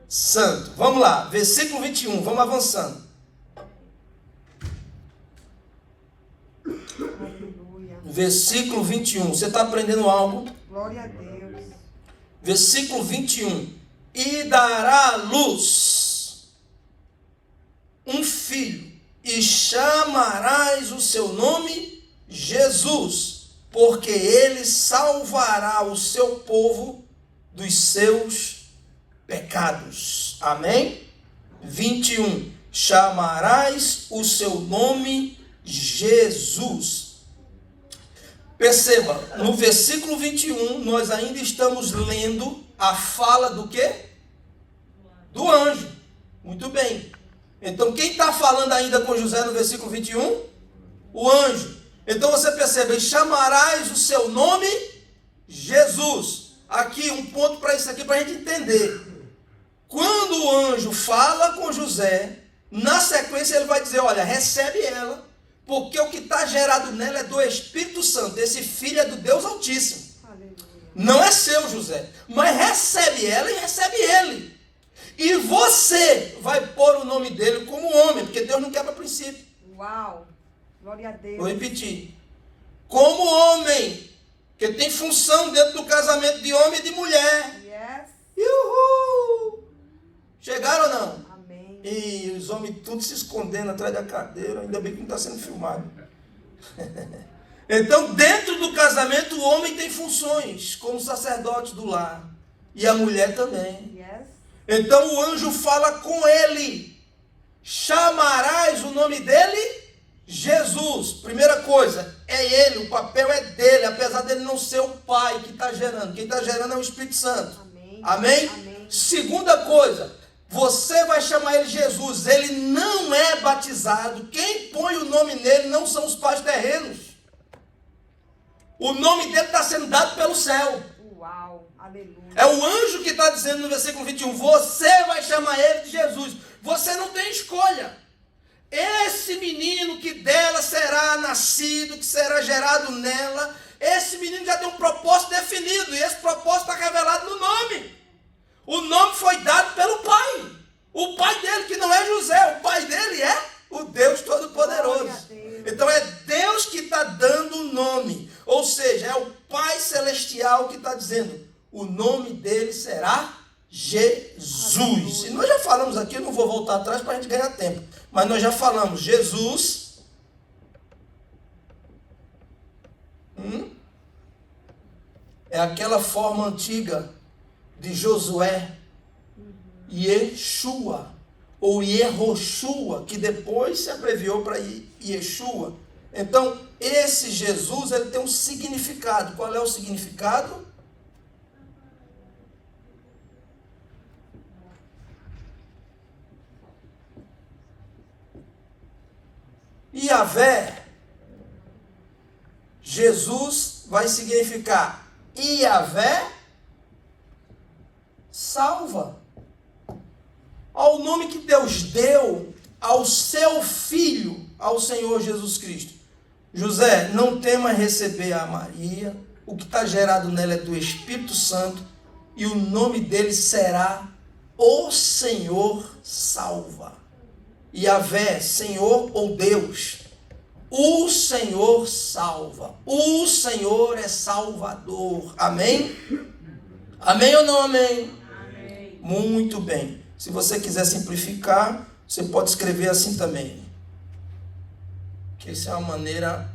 Speaker 1: Santo. Vamos lá. Versículo 21. Vamos avançando.
Speaker 2: Aleluia.
Speaker 1: Versículo 21. Você está aprendendo algo?
Speaker 2: Glória a Deus.
Speaker 1: Versículo 21. E dará à luz um filho, e chamarás o seu nome Jesus, porque ele salvará o seu povo dos seus pecados. Amém? 21. Chamarás o seu nome Jesus. Perceba, no versículo 21, nós ainda estamos lendo a fala do quê? Do anjo. Muito bem. Então, quem está falando ainda com José no versículo 21? O anjo. Então, você percebe, chamarás o seu nome Jesus. Aqui, um ponto para isso aqui, para a gente entender. Quando o anjo fala com José, na sequência ele vai dizer, olha, recebe ela, porque o que está gerado nela é do Espírito Santo. Esse filho é do Deus Altíssimo.
Speaker 2: Aleluia.
Speaker 1: Não é seu, José. Mas recebe ela e recebe ele. E você vai pôr o nome dele como homem, porque Deus não quebra princípio.
Speaker 2: Uau. Glória a Deus.
Speaker 1: Vou repetir. Como homem, que tem função dentro do casamento de homem e de mulher.
Speaker 2: Yes.
Speaker 1: Uhul! Chegaram ou não?
Speaker 2: Amém.
Speaker 1: E os homens tudo se escondendo atrás da cadeira, ainda bem que não está sendo filmado. Então, dentro do casamento, o homem tem funções, como sacerdote do lar. E a mulher também.
Speaker 2: Yes.
Speaker 1: Então, o anjo fala com ele. Chamarás o nome dele? Jesus. Primeira coisa, é ele, o papel é dele, apesar dele não ser o pai que está gerando. Quem está gerando é o Espírito Santo.
Speaker 2: Amém.
Speaker 1: Amém?
Speaker 2: Amém.
Speaker 1: Segunda coisa, você vai chamar ele Jesus, ele não é batizado, quem põe o nome nele não são os pais terrenos. O nome dele está sendo dado pelo céu.
Speaker 2: Uau. Aleluia.
Speaker 1: É o anjo que está dizendo no versículo 21, você vai chamar ele de Jesus. Você não tem escolha. Esse menino que dela será nascido, que será gerado nela, esse menino já tem um propósito definido, e esse propósito está revelado no nome. O nome foi dado pelo pai. O pai dele, que não é José, o pai dele é o Deus Todo-Poderoso.
Speaker 2: Glória a Deus.
Speaker 1: Então é Deus que está dando o nome. Ou seja, é o Pai Celestial que está dizendo, o nome dele será Jesus.
Speaker 2: Aleluia.
Speaker 1: E nós já falamos aqui, eu não vou voltar atrás para a gente ganhar tempo. Mas nós já falamos, Jesus é aquela forma antiga de Josué, Yeshua, ou Yehoshua, que depois se abreviou para Yeshua. Então, esse Jesus, ele tem um significado. Qual é o significado? Yahvé, Jesus vai significar Yahvé salva. Ao nome que Deus deu ao seu Filho, ao Senhor Jesus Cristo. José, não tema receber a Maria, o que está gerado nela é do Espírito Santo, e o nome dele será o Senhor salva. Yahvé, Senhor ou Deus, o Senhor salva, o Senhor é Salvador, amém? Amém ou não amém? Muito bem. Se você quiser simplificar, você pode escrever assim também. Que essa é uma maneira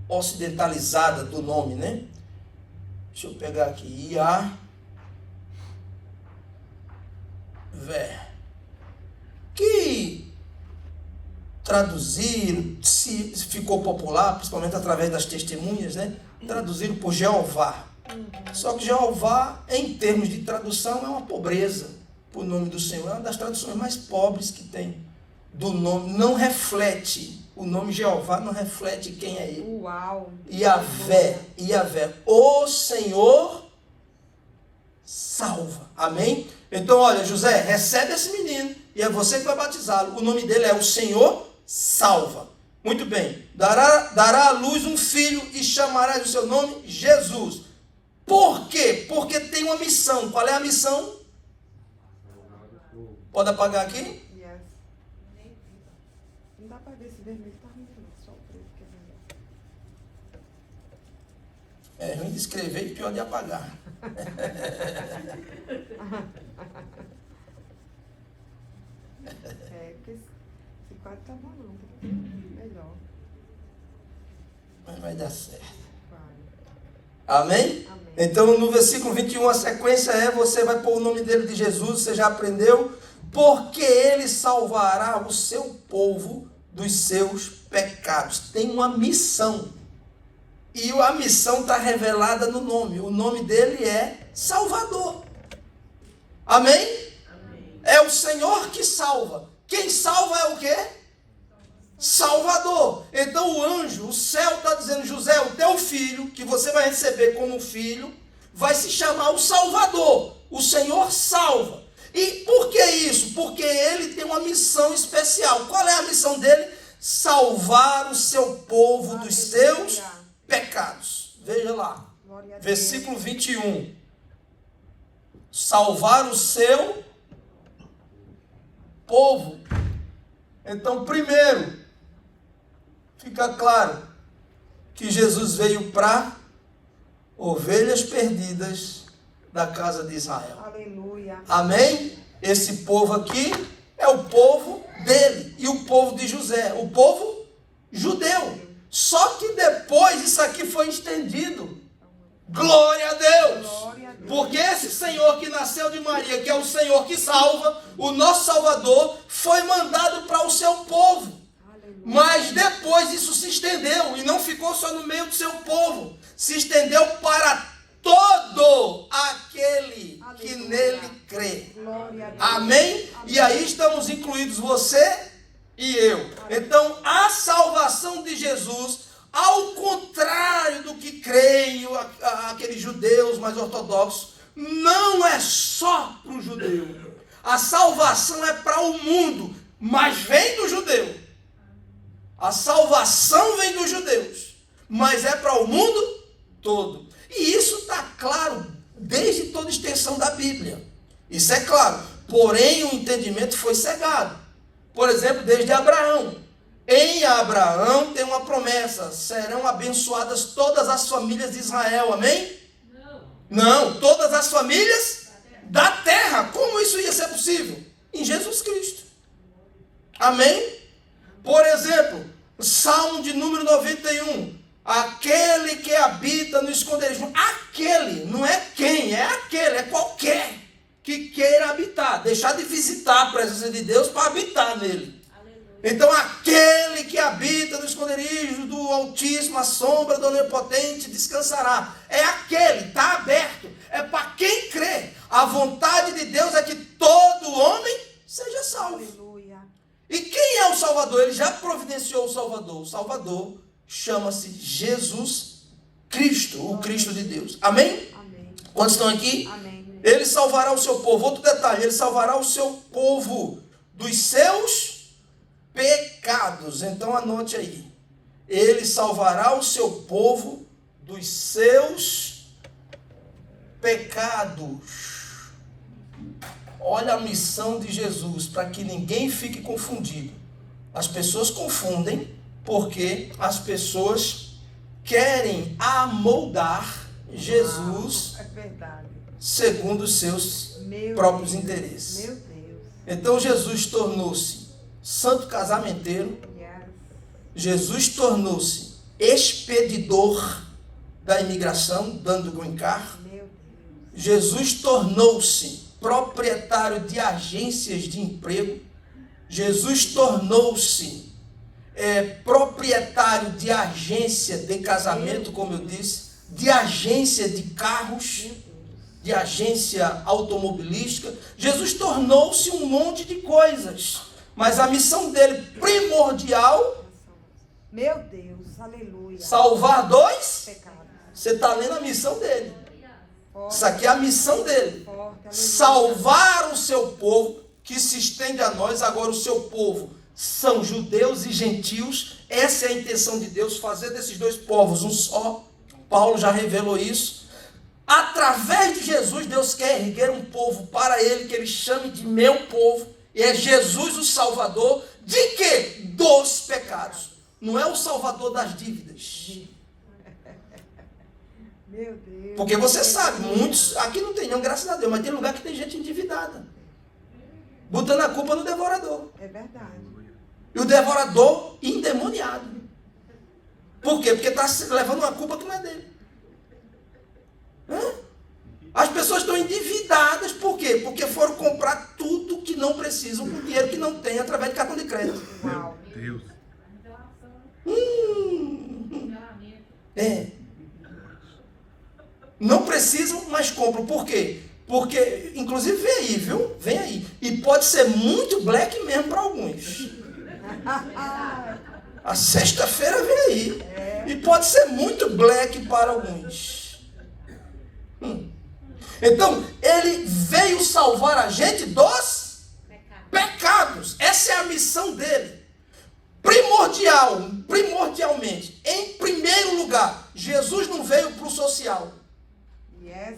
Speaker 1: ocidentalizada do nome, né? Deixa eu pegar aqui. Yahvé. Que traduziram, se ficou popular, principalmente através das testemunhas, né? Traduziram por Jeová. Só que Jeová, em termos de tradução, é uma pobreza para o nome do Senhor. É uma das traduções mais pobres que tem do nome. Não reflete, o nome Jeová não reflete quem é ele.
Speaker 2: Uau.
Speaker 1: Yahvé, Yahvé, o Senhor salva. Amém? Então, olha, José, recebe esse menino e é você que vai batizá-lo. O nome dele é o Senhor salva. Muito bem. Dará à luz um filho e chamarás o seu nome Jesus. Por quê? Porque tem uma missão. Qual é a missão? Pode apagar aqui?
Speaker 2: Yes. Não dá para ver esse vermelho, tá ruim, não. Só o preto que é melhor.
Speaker 1: É ruim de escrever e pior de apagar.
Speaker 2: Porque esse quadro tá bom não. Tem que ter melhor.
Speaker 1: Mas vai dar certo.
Speaker 2: Vai.
Speaker 1: Amém?
Speaker 2: Amém.
Speaker 1: Então, no versículo 21, a sequência é, você vai pôr o nome dele de Jesus, você já aprendeu, porque ele salvará o seu povo dos seus pecados. Tem uma missão. E a missão está revelada no nome. O nome dele é Salvador. Amém? Amém? É o Senhor que salva. Quem salva é o quê? Salvador. Então o anjo, o céu está dizendo, José, o teu filho, que você vai receber como filho, vai se chamar o Salvador. O Senhor salva. E por que isso? Porque ele tem uma missão especial. Qual é a missão dele? Salvar o seu povo dos seus pecados. Veja lá. Versículo 21. Salvar o seu povo. Então, primeiro, fica claro que Jesus veio para ovelhas perdidas da casa de Israel.
Speaker 2: Aleluia.
Speaker 1: Amém? Esse povo aqui é o povo dele e o povo de José, o povo judeu. Só que depois isso aqui foi estendido. Glória a Deus!
Speaker 2: Glória a Deus.
Speaker 1: Porque esse Senhor que nasceu de Maria, que é o Senhor que salva, o nosso Salvador, foi mandado para o seu povo.
Speaker 2: Aleluia.
Speaker 1: Mas depois isso se estendeu e não ficou só no meio do seu povo. Se estendeu para todo aquele que
Speaker 2: Aleluia.
Speaker 1: nele crê.
Speaker 2: Glória a Deus.
Speaker 1: Amém?
Speaker 2: Amém.
Speaker 1: E aí estamos incluídos você e eu. Então, a salvação de Jesus, ao contrário do que creem aqueles judeus mais ortodoxos, não é só para o judeu. A salvação é para o mundo, mas vem do judeu. A salvação vem dos judeus, mas é para o mundo todo. E isso está claro desde toda a extensão da Bíblia. Isso é claro. Porém, o entendimento foi cegado. Por exemplo, desde Abraão. Em Abraão tem uma promessa: serão abençoadas todas as famílias de Israel. Amém? Não, todas as famílias da terra. Como isso ia ser possível? Em Jesus Cristo. Amém? Por exemplo, Salmo de número 91. Aquele que habita no esconderijo. Aquele, não é quem, é aquele, é qualquer que queira habitar. Deixar de visitar a presença de Deus para habitar nele. Então, aquele que habita no esconderijo do Altíssimo, a sombra do Onipotente, descansará. É aquele, está aberto. É para quem crê. A vontade de Deus é que todo homem seja salvo.
Speaker 2: Aleluia.
Speaker 1: E quem é o Salvador? Ele já providenciou o Salvador. O Salvador chama-se Jesus Cristo, o Cristo de Deus. Amém?
Speaker 2: Amém.
Speaker 1: Quantos estão aqui?
Speaker 2: Amém.
Speaker 1: Ele salvará o seu povo. Outro detalhe, ele salvará o seu povo dos seus pecados. Então anote aí. Ele salvará o seu povo dos seus pecados. Olha a missão de Jesus, para que ninguém fique confundido. As pessoas confundem porque as pessoas querem amoldar Jesus
Speaker 2: É verdade.
Speaker 1: segundo os seus
Speaker 2: Meu
Speaker 1: próprios
Speaker 2: Deus.
Speaker 1: interesses.
Speaker 2: Meu Deus.
Speaker 1: Então Jesus tornou-se santo casamenteiro,
Speaker 2: Yes.
Speaker 1: Jesus tornou-se expedidor da imigração, dando green card.
Speaker 2: Meu Deus.
Speaker 1: Jesus tornou-se proprietário de agências de emprego. Jesus tornou-se proprietário de agência de casamento, como eu disse, de agência de carros,
Speaker 2: Meu Deus.
Speaker 1: de agência automobilística. Jesus tornou-se um monte de coisas, mas a missão dele primordial,
Speaker 2: Meu Deus. Aleluia.
Speaker 1: salvar dois.
Speaker 2: Pecado.
Speaker 1: Você está lendo a missão dele.
Speaker 2: Forte.
Speaker 1: Isso aqui é a missão dele.
Speaker 2: Forte. Aleluia.
Speaker 1: Salvar o seu povo, que se estende a nós. Agora o seu povo são judeus e gentios. Essa é a intenção de Deus, fazer desses dois povos um só. Paulo já revelou isso. Através de Jesus, Deus quer erguer um povo para ele, que ele chame de meu povo. E é Jesus o Salvador de quê? Dos pecados. Não é o Salvador das dívidas.
Speaker 2: Meu Deus.
Speaker 1: Porque você sabe, muitos, aqui não tem não, graças a Deus, mas tem lugar que tem gente endividada, botando a culpa no devorador.
Speaker 2: É verdade.
Speaker 1: E o devorador endemoniado. Por quê? Porque está levando uma culpa que não é dele. As pessoas estão endividadas, por quê? Porque foram comprar tudo que não precisam com dinheiro que não tem através de cartão de crédito.
Speaker 2: Uau.
Speaker 3: Deus.
Speaker 1: Não precisam, mas compram. Por quê? Porque, inclusive, vem aí, viu? Vem aí. E pode ser muito black mesmo para alguns. A sexta-feira vem aí. E pode ser muito black para alguns. Então, ele veio salvar a gente dos pecados. Essa é a missão dele. Primordialmente, em primeiro lugar, Jesus não veio para o social.
Speaker 2: Yes.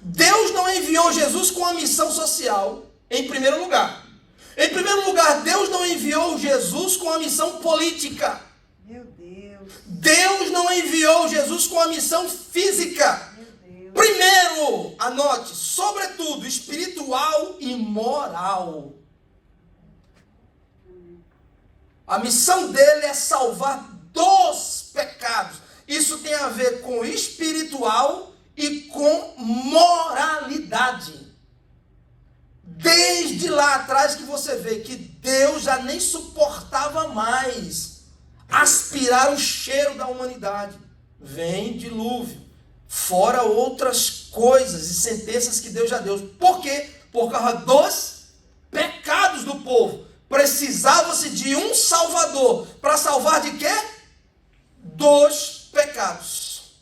Speaker 1: Deus não enviou Jesus com a missão social, em primeiro lugar. Em primeiro lugar, Deus não enviou Jesus com a missão política.
Speaker 2: Meu Deus.
Speaker 1: Deus não enviou Jesus com a missão física.
Speaker 2: Meu Deus.
Speaker 1: Primeiro, anote, sobretudo, espiritual e moral. A missão dele é salvar dos pecados. Isso tem a ver com espiritual e com moralidade. Desde lá atrás que você vê que Deus já nem suportava mais aspirar o cheiro da humanidade. Vem dilúvio, fora outras coisas e sentenças que Deus já deu. Por quê? Por causa dos pecados do povo. Precisava-se de um Salvador. Para salvar de quê? Dos pecados.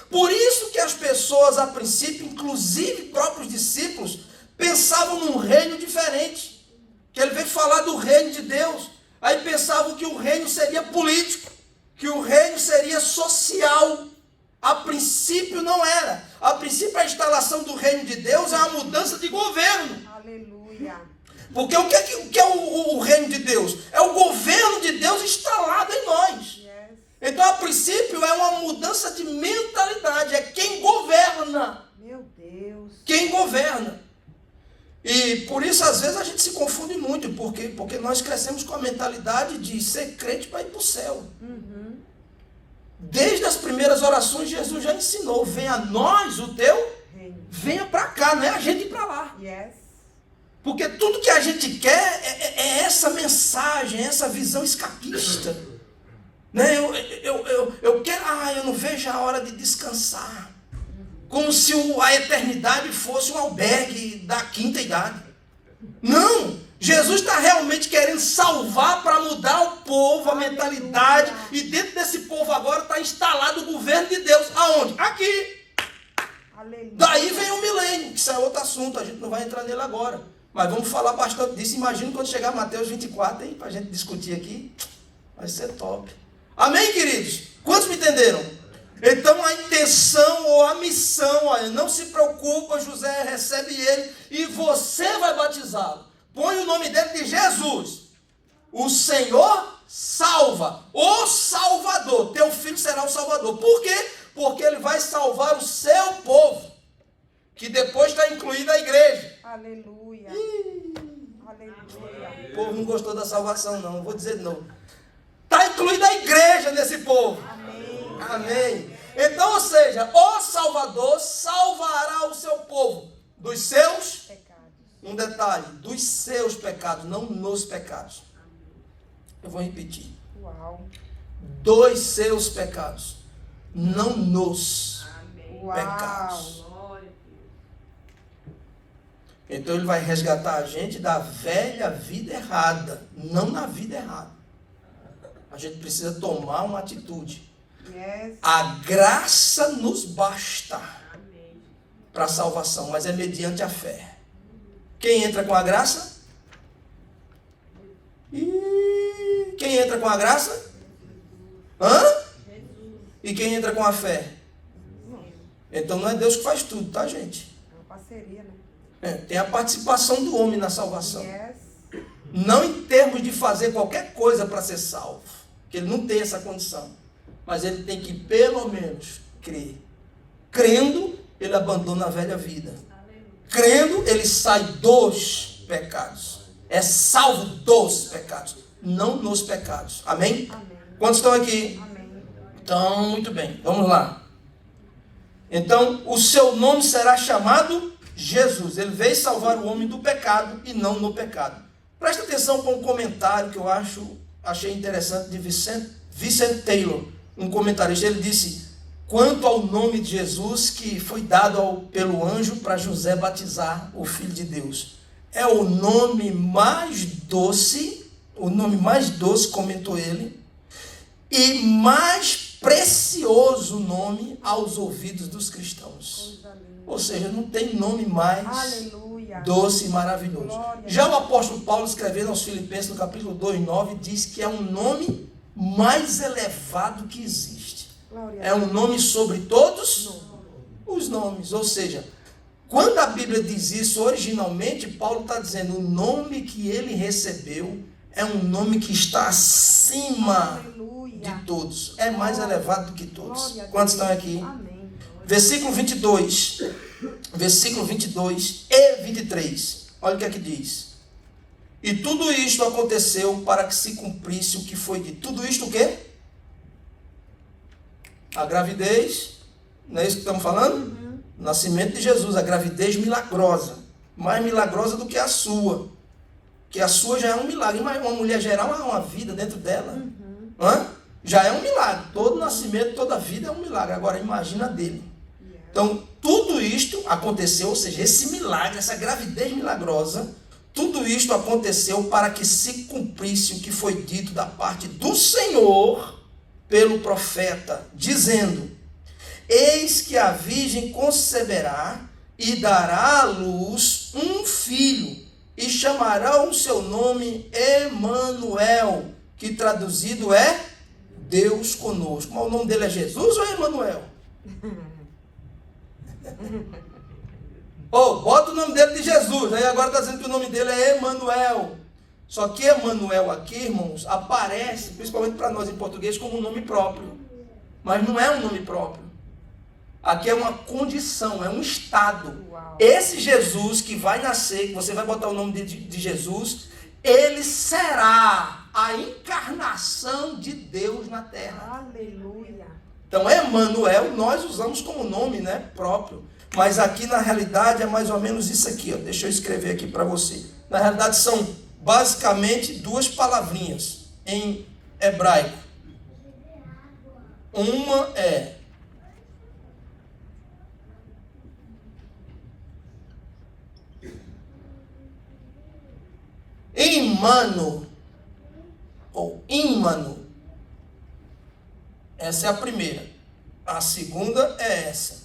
Speaker 1: Por isso que as pessoas, a princípio, inclusive próprios discípulos, pensavam num reino diferente. Que ele veio falar do reino de Deus. Aí pensavam que o reino seria político, que o reino seria social. A princípio não era. A princípio a instalação do reino de Deus é uma mudança de governo.
Speaker 2: Aleluia.
Speaker 1: Porque o que é o reino de Deus? É o governo de Deus instalado em nós.
Speaker 2: Yes.
Speaker 1: Então, a princípio, é uma mudança de mentalidade. É quem governa.
Speaker 2: Meu Deus.
Speaker 1: Quem governa. E por isso, às vezes, a gente se confunde muito. Porque nós crescemos com a mentalidade de ser crente para ir para o céu.
Speaker 2: Uhum.
Speaker 1: Desde as primeiras orações, Jesus já ensinou. Venha a nós o teu,
Speaker 2: Reino.
Speaker 1: venha para cá, não é a gente ir para lá.
Speaker 2: Yes.
Speaker 1: Porque tudo que a gente quer é essa mensagem, essa visão escapista. Né? Eu quero, eu não vejo a hora de descansar. Como se a eternidade fosse um albergue da quinta idade. Não! Jesus está realmente querendo salvar para mudar o povo, a mentalidade. E dentro desse povo agora está instalado o governo de Deus. Aonde? Aqui.
Speaker 2: Aleluia.
Speaker 1: Daí vem o milênio, que isso é outro assunto, a gente não vai entrar nele agora. Mas vamos falar bastante disso. Imagina quando chegar Mateus 24, hein, para a gente discutir aqui. Vai ser top. Amém, queridos? Quantos me entenderam? Então a intenção ou a missão, olha, não se preocupa, José, recebe ele e você vai batizá-lo. Põe o nome dele de Jesus. O Senhor salva. O Salvador. Teu filho será o Salvador. Por quê? Porque ele vai salvar o seu povo. que depois está incluída a igreja.
Speaker 2: Aleluia. Aleluia.
Speaker 1: O povo não gostou da salvação, não. Vou dizer de novo. Está incluída a igreja nesse povo.
Speaker 2: Amém.
Speaker 1: Amém. Então, ou seja, o Salvador salvará o seu povo dos seus,
Speaker 2: Pecados.
Speaker 1: um detalhe, dos seus pecados, não nos pecados. Eu vou repetir.
Speaker 2: Uau.
Speaker 1: Dos seus pecados, não nos
Speaker 2: Uau.
Speaker 1: pecados. Então ele vai resgatar a gente da velha vida errada, não na vida errada. A gente precisa tomar uma atitude.
Speaker 2: Yes.
Speaker 1: A graça nos basta para a salvação, mas é mediante a fé. Quem entra com a graça? Quem entra com a graça? E quem entra com a fé? Então não é Deus que faz tudo, tá, gente?
Speaker 2: É uma parceria, né?
Speaker 1: Tem a participação do homem na salvação.
Speaker 2: Yes.
Speaker 1: Não em termos de fazer qualquer coisa para ser salvo, que ele não tem essa condição. Mas ele tem que, pelo menos, crer. Crendo, ele abandona a velha vida. Crendo, ele sai dos pecados. É salvo dos pecados, não nos pecados. Amém?
Speaker 2: Amém.
Speaker 1: Quantos estão aqui?
Speaker 2: Amém.
Speaker 1: Então, muito bem. Vamos lá. Então, o seu nome será chamado Jesus. Ele veio salvar o homem do pecado e não no pecado. Presta atenção para um comentário que eu achei interessante de Vincent Taylor, um comentarista. Ele disse: quanto ao nome de Jesus que foi dado pelo anjo para José batizar o Filho de Deus, é o nome mais doce, comentou ele, e mais precioso nome aos ouvidos dos cristãos.
Speaker 2: Coisa linda.
Speaker 1: Ou seja, não tem nome mais
Speaker 2: Aleluia.
Speaker 1: doce e maravilhoso.
Speaker 2: Glória.
Speaker 1: Já o apóstolo Paulo, escrevendo aos Filipenses, no capítulo 2:9, diz que é um nome mais elevado que existe.
Speaker 2: Glória.
Speaker 1: É um nome sobre todos os nomes. Ou seja, quando a Bíblia diz isso, originalmente, Paulo está dizendo o nome que ele recebeu é um nome que está acima
Speaker 2: Aleluia.
Speaker 1: de todos. É mais elevado do que todos.
Speaker 2: Glória a
Speaker 1: Quantos
Speaker 2: Deus.
Speaker 1: estão aqui?
Speaker 2: Amém.
Speaker 1: Versículo 22 e 23. Olha o que é que diz. E tudo isto aconteceu para que se cumprisse o que foi dito. Tudo isto o quê? A gravidez, não é isso que estamos falando? O nascimento de Jesus, a gravidez milagrosa. Mais milagrosa do que a sua. Que a sua já é um milagre. Mas uma mulher gerar uma vida dentro dela. Já é um milagre. Todo nascimento, toda vida é um milagre. Agora imagina a dele. Então, tudo isto aconteceu, ou seja, esse milagre, essa gravidez milagrosa, tudo isto aconteceu para que se cumprisse o que foi dito da parte do Senhor pelo profeta, dizendo: eis que a virgem conceberá e dará à luz um filho, e chamará o seu nome Emanuel, que traduzido é Deus conosco. Mas o nome dele é Jesus ou é Emanuel? Bota o nome dele de Jesus. Aí agora está dizendo que o nome dele é Emanuel. Só que Emanuel aqui, irmãos, aparece, principalmente para nós em português, como um nome próprio. Mas não é um nome próprio. Aqui é uma condição, é um estado.
Speaker 2: Uau.
Speaker 1: Esse Jesus que vai nascer, que você vai botar o nome de Jesus, ele será a encarnação de Deus na terra.
Speaker 2: Aleluia.
Speaker 1: Então, Emanuel, nós usamos como nome, né, próprio. Mas aqui, na realidade, é mais ou menos isso aqui. Ó. Deixa eu escrever aqui para você. Na realidade, são basicamente duas palavrinhas em hebraico. Uma é Imano, ou Imano. Essa é a primeira. A segunda é essa.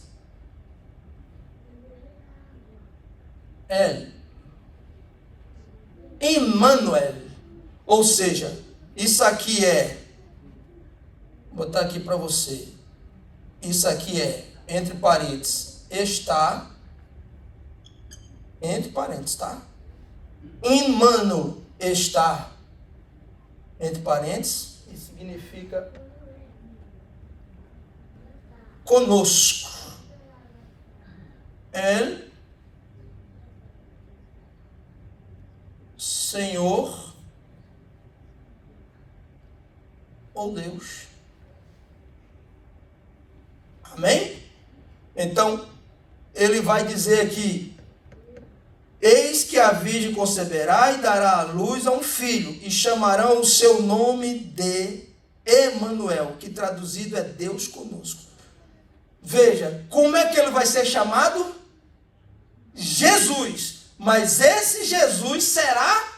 Speaker 1: Emmanuel. Ou seja, isso aqui é, vou botar aqui para você. Isso aqui é, entre parênteses, está, entre parênteses, tá? Emmanuel está, entre parênteses, e significa conosco. El Amém? Então, ele vai dizer aqui: eis que a virgem conceberá e dará à luz a um filho, e chamarão o seu nome de Emanuel, que traduzido é Deus conosco. Veja, como é que ele vai ser chamado? Jesus. Mas esse Jesus será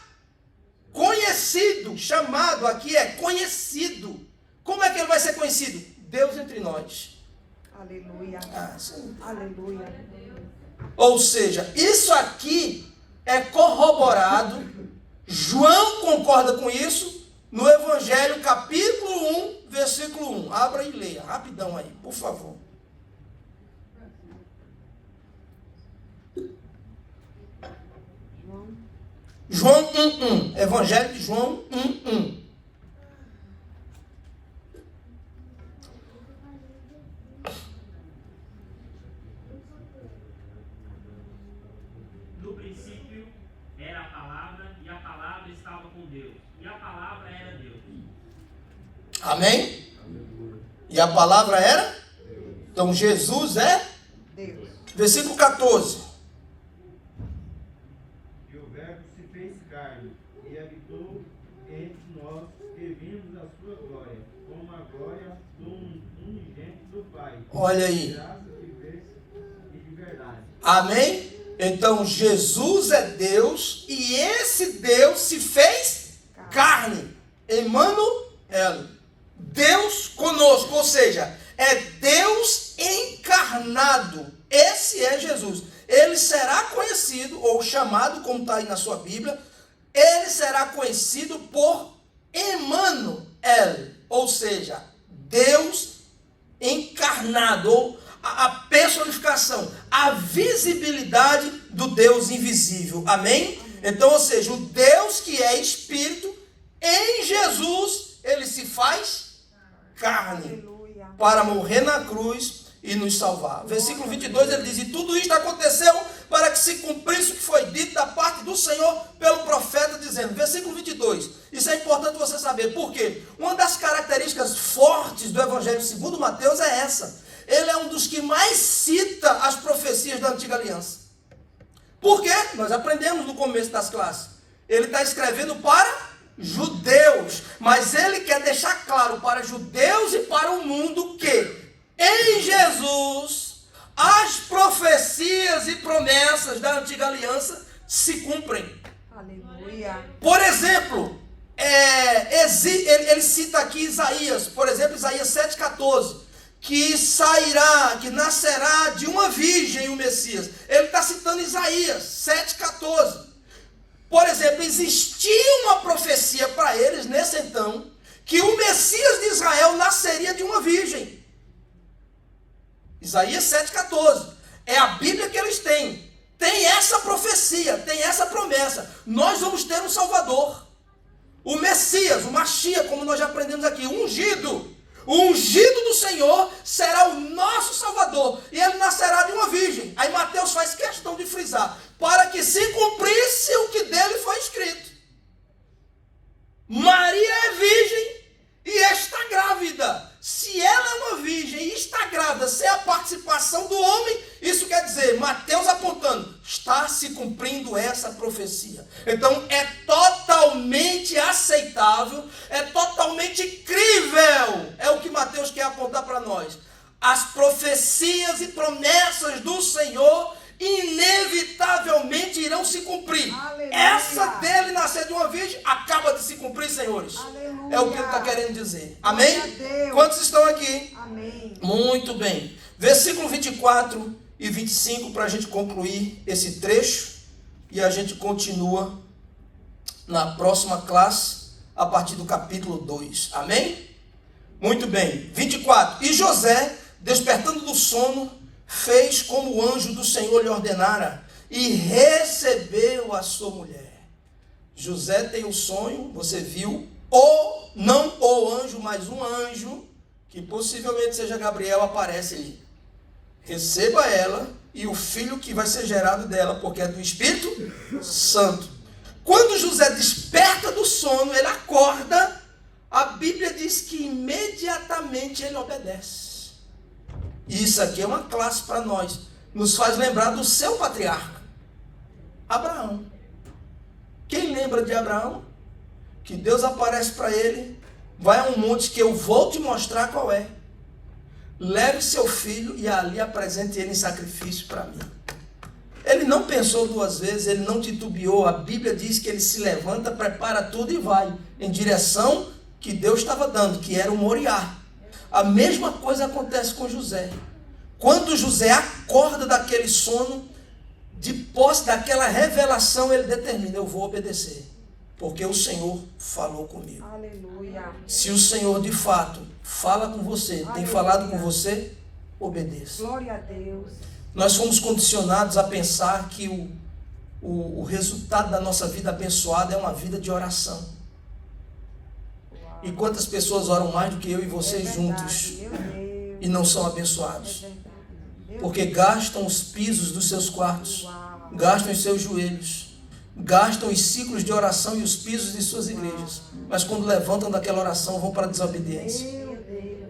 Speaker 1: conhecido, chamado aqui é conhecido. Como é que ele vai ser conhecido? Deus entre nós.
Speaker 2: Aleluia.
Speaker 1: Sim.
Speaker 2: Aleluia.
Speaker 1: Ou seja, isso aqui é corroborado, João concorda com isso, no Evangelho capítulo 1, versículo 1. Abra e leia, rapidão aí, por favor. João 1:1, Evangelho de João 1:1.
Speaker 3: No princípio era a palavra, e a palavra estava com Deus, e a palavra era Deus.
Speaker 1: Amém? E a palavra era? Então Jesus é?
Speaker 2: Deus.
Speaker 1: Versículo 14.
Speaker 4: E habitou entre nós, e vimos a sua glória, como a glória do unigênito do Pai.
Speaker 1: Olha aí.
Speaker 4: De graça e de verdade.
Speaker 1: Amém? Então Jesus é Deus, e esse Deus se fez carne. Emmanuel, Deus conosco, ou seja, é Deus encarnado. Esse é Jesus. Ele será conhecido, ou chamado, como está aí na sua Bíblia, ele será conhecido por Emmanuel, ou seja, Deus encarnado, ou a personificação, a visibilidade do Deus invisível. Amém? Então, ou seja, o Deus que é Espírito, em Jesus, ele se faz carne.
Speaker 2: Aleluia.
Speaker 1: Para morrer na cruz e nos salvar. Versículo 22, ele diz: e tudo isto aconteceu para que se cumprisse o que foi dito da parte do Senhor pelo profeta, dizendo. Versículo 22, isso é importante você saber, por quê? Uma das características fortes do Evangelho segundo Mateus é essa: ele é um dos que mais cita as profecias da antiga aliança. Por quê? Nós aprendemos no começo das classes. Ele está escrevendo para judeus, mas ele quer deixar claro para judeus e para o mundo que em Jesus as profecias e promessas da antiga aliança se cumprem.
Speaker 2: Aleluia.
Speaker 1: Por exemplo, ele cita aqui Isaías, por exemplo, Isaías 7,14, que nascerá de uma virgem o Messias. Ele está citando Isaías 7,14. Por exemplo, existia uma profecia para eles nesse então, que o Messias de Israel nasceria de uma virgem. Isaías 7,14. É a Bíblia que eles têm. Tem essa profecia, tem essa promessa. Nós vamos ter um Salvador. O Messias, o Mashiach, como nós já aprendemos aqui, o ungido. O ungido do Senhor será o nosso Salvador. E ele nascerá de uma virgem. Aí Mateus faz questão de frisar: para que se cumprisse o que dele foi escrito. Maria é virgem e está grávida. Se ela é uma virgem e está grávida sem a participação do homem, isso quer dizer, Mateus apontando, está se cumprindo essa profecia. Então é totalmente aceitável, é totalmente crível, é o que Mateus quer apontar para nós. As profecias e promessas do Senhor inevitavelmente irão se cumprir.
Speaker 2: Aleluia.
Speaker 1: Essa dele nascer de uma virgem acaba de se cumprir, senhores.
Speaker 2: Aleluia.
Speaker 1: É o que ele está querendo dizer. Amém?
Speaker 2: Glória a Deus.
Speaker 1: Quantos estão aqui?
Speaker 2: Amém.
Speaker 1: Muito bem. Versículo 24 e 25 para a gente concluir esse trecho. E a gente continua na próxima classe a partir do capítulo 2. Amém? Muito bem. 24. E José, despertando do sono, fez como o anjo do Senhor lhe ordenara e recebeu a sua mulher. José tem o sonho, você viu, ou não o anjo, mas um anjo, que possivelmente seja Gabriel, aparece ali. Receba ela e o filho que vai ser gerado dela, porque é do Espírito Santo. Quando José desperta do sono, ele acorda, a Bíblia diz que imediatamente ele obedece. E isso aqui é uma classe para nós. Nos faz lembrar do seu patriarca, Abraão. Quem lembra de Abraão? Que Deus aparece para ele, vai a um monte que eu vou te mostrar qual é. Leve seu filho e ali apresente ele em sacrifício para mim. Ele não pensou duas vezes, ele não titubeou. A Bíblia diz que ele se levanta, prepara tudo e vai em direção que Deus estava dando, que era o Moriá. A mesma coisa acontece com José. Quando José acorda daquele sono, de posse daquela revelação, ele determina: eu vou obedecer, porque o Senhor falou comigo.
Speaker 2: Aleluia.
Speaker 1: Se o Senhor de fato fala com você, tem falado com você, obedeça.
Speaker 2: Glória a Deus.
Speaker 1: Nós fomos condicionados a pensar que o resultado da nossa vida abençoada é uma vida de oração.
Speaker 2: Uau.
Speaker 1: E quantas pessoas oram mais do que eu e vocês
Speaker 2: É
Speaker 1: juntos
Speaker 2: verdade, meu Deus.
Speaker 1: e não são
Speaker 2: É
Speaker 1: abençoados?
Speaker 2: verdade. Meu
Speaker 1: Porque gastam os pisos dos seus quartos,
Speaker 2: Uau.
Speaker 1: gastam os seus joelhos, gastam os ciclos de oração e os pisos de suas igrejas. Mas quando levantam daquela oração, vão para a desobediência.
Speaker 2: Meu Deus.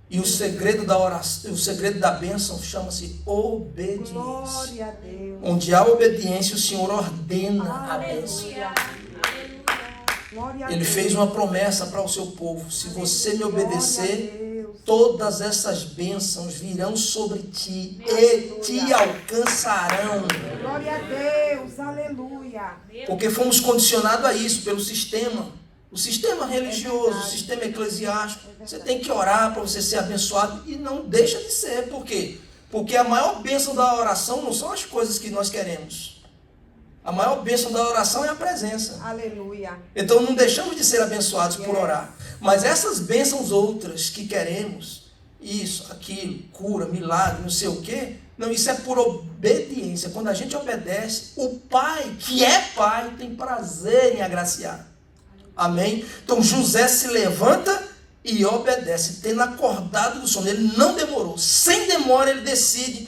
Speaker 1: E o segredo da oração, o segredo da bênção chama-se obediência.
Speaker 2: Glória a Deus.
Speaker 1: Onde há obediência, o Senhor ordena a bênção.
Speaker 2: Aleluia. Glória a
Speaker 1: Ele
Speaker 2: Deus.
Speaker 1: fez uma promessa para o seu povo: se você me
Speaker 2: Glória a
Speaker 1: obedecer,
Speaker 2: Deus.
Speaker 1: todas essas bênçãos virão sobre ti e te alcançarão.
Speaker 2: Glória a Deus. Aleluia.
Speaker 1: Porque fomos condicionados a isso pelo sistema. O sistema religioso, o
Speaker 2: verdade.
Speaker 1: sistema eclesiástico. Você tem que orar para você ser abençoado e não deixa de ser. Por quê? Porque a maior bênção da oração não são as coisas que nós queremos. A maior bênção da oração é a presença.
Speaker 2: Aleluia.
Speaker 1: Então não deixamos de ser abençoados por
Speaker 2: Yes.
Speaker 1: orar. Mas essas bênçãos outras que queremos, isso, aquilo, cura, milagre, não sei o quê, não, isso é por obediência. Quando a gente obedece, o Pai, que é Pai, tem prazer em agraciar. Amém? Então José se levanta e obedece, tendo acordado do sono. Ele não demorou. Sem demora ele decide,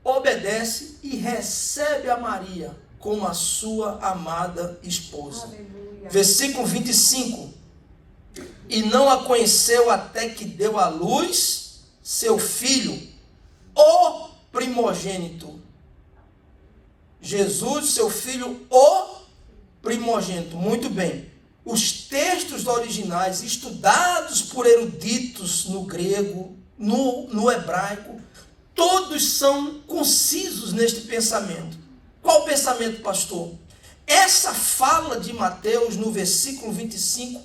Speaker 1: obedece e recebe a Maria como a sua amada esposa.
Speaker 2: Aleluia.
Speaker 1: Versículo 25. E não a conheceu até que deu à luz seu filho, o primogênito. Jesus, seu filho, o primogênito. Muito bem. Os textos originais, estudados por eruditos no grego, no hebraico, todos são concisos neste pensamento. Qual o pensamento, pastor? Essa fala de Mateus no versículo 25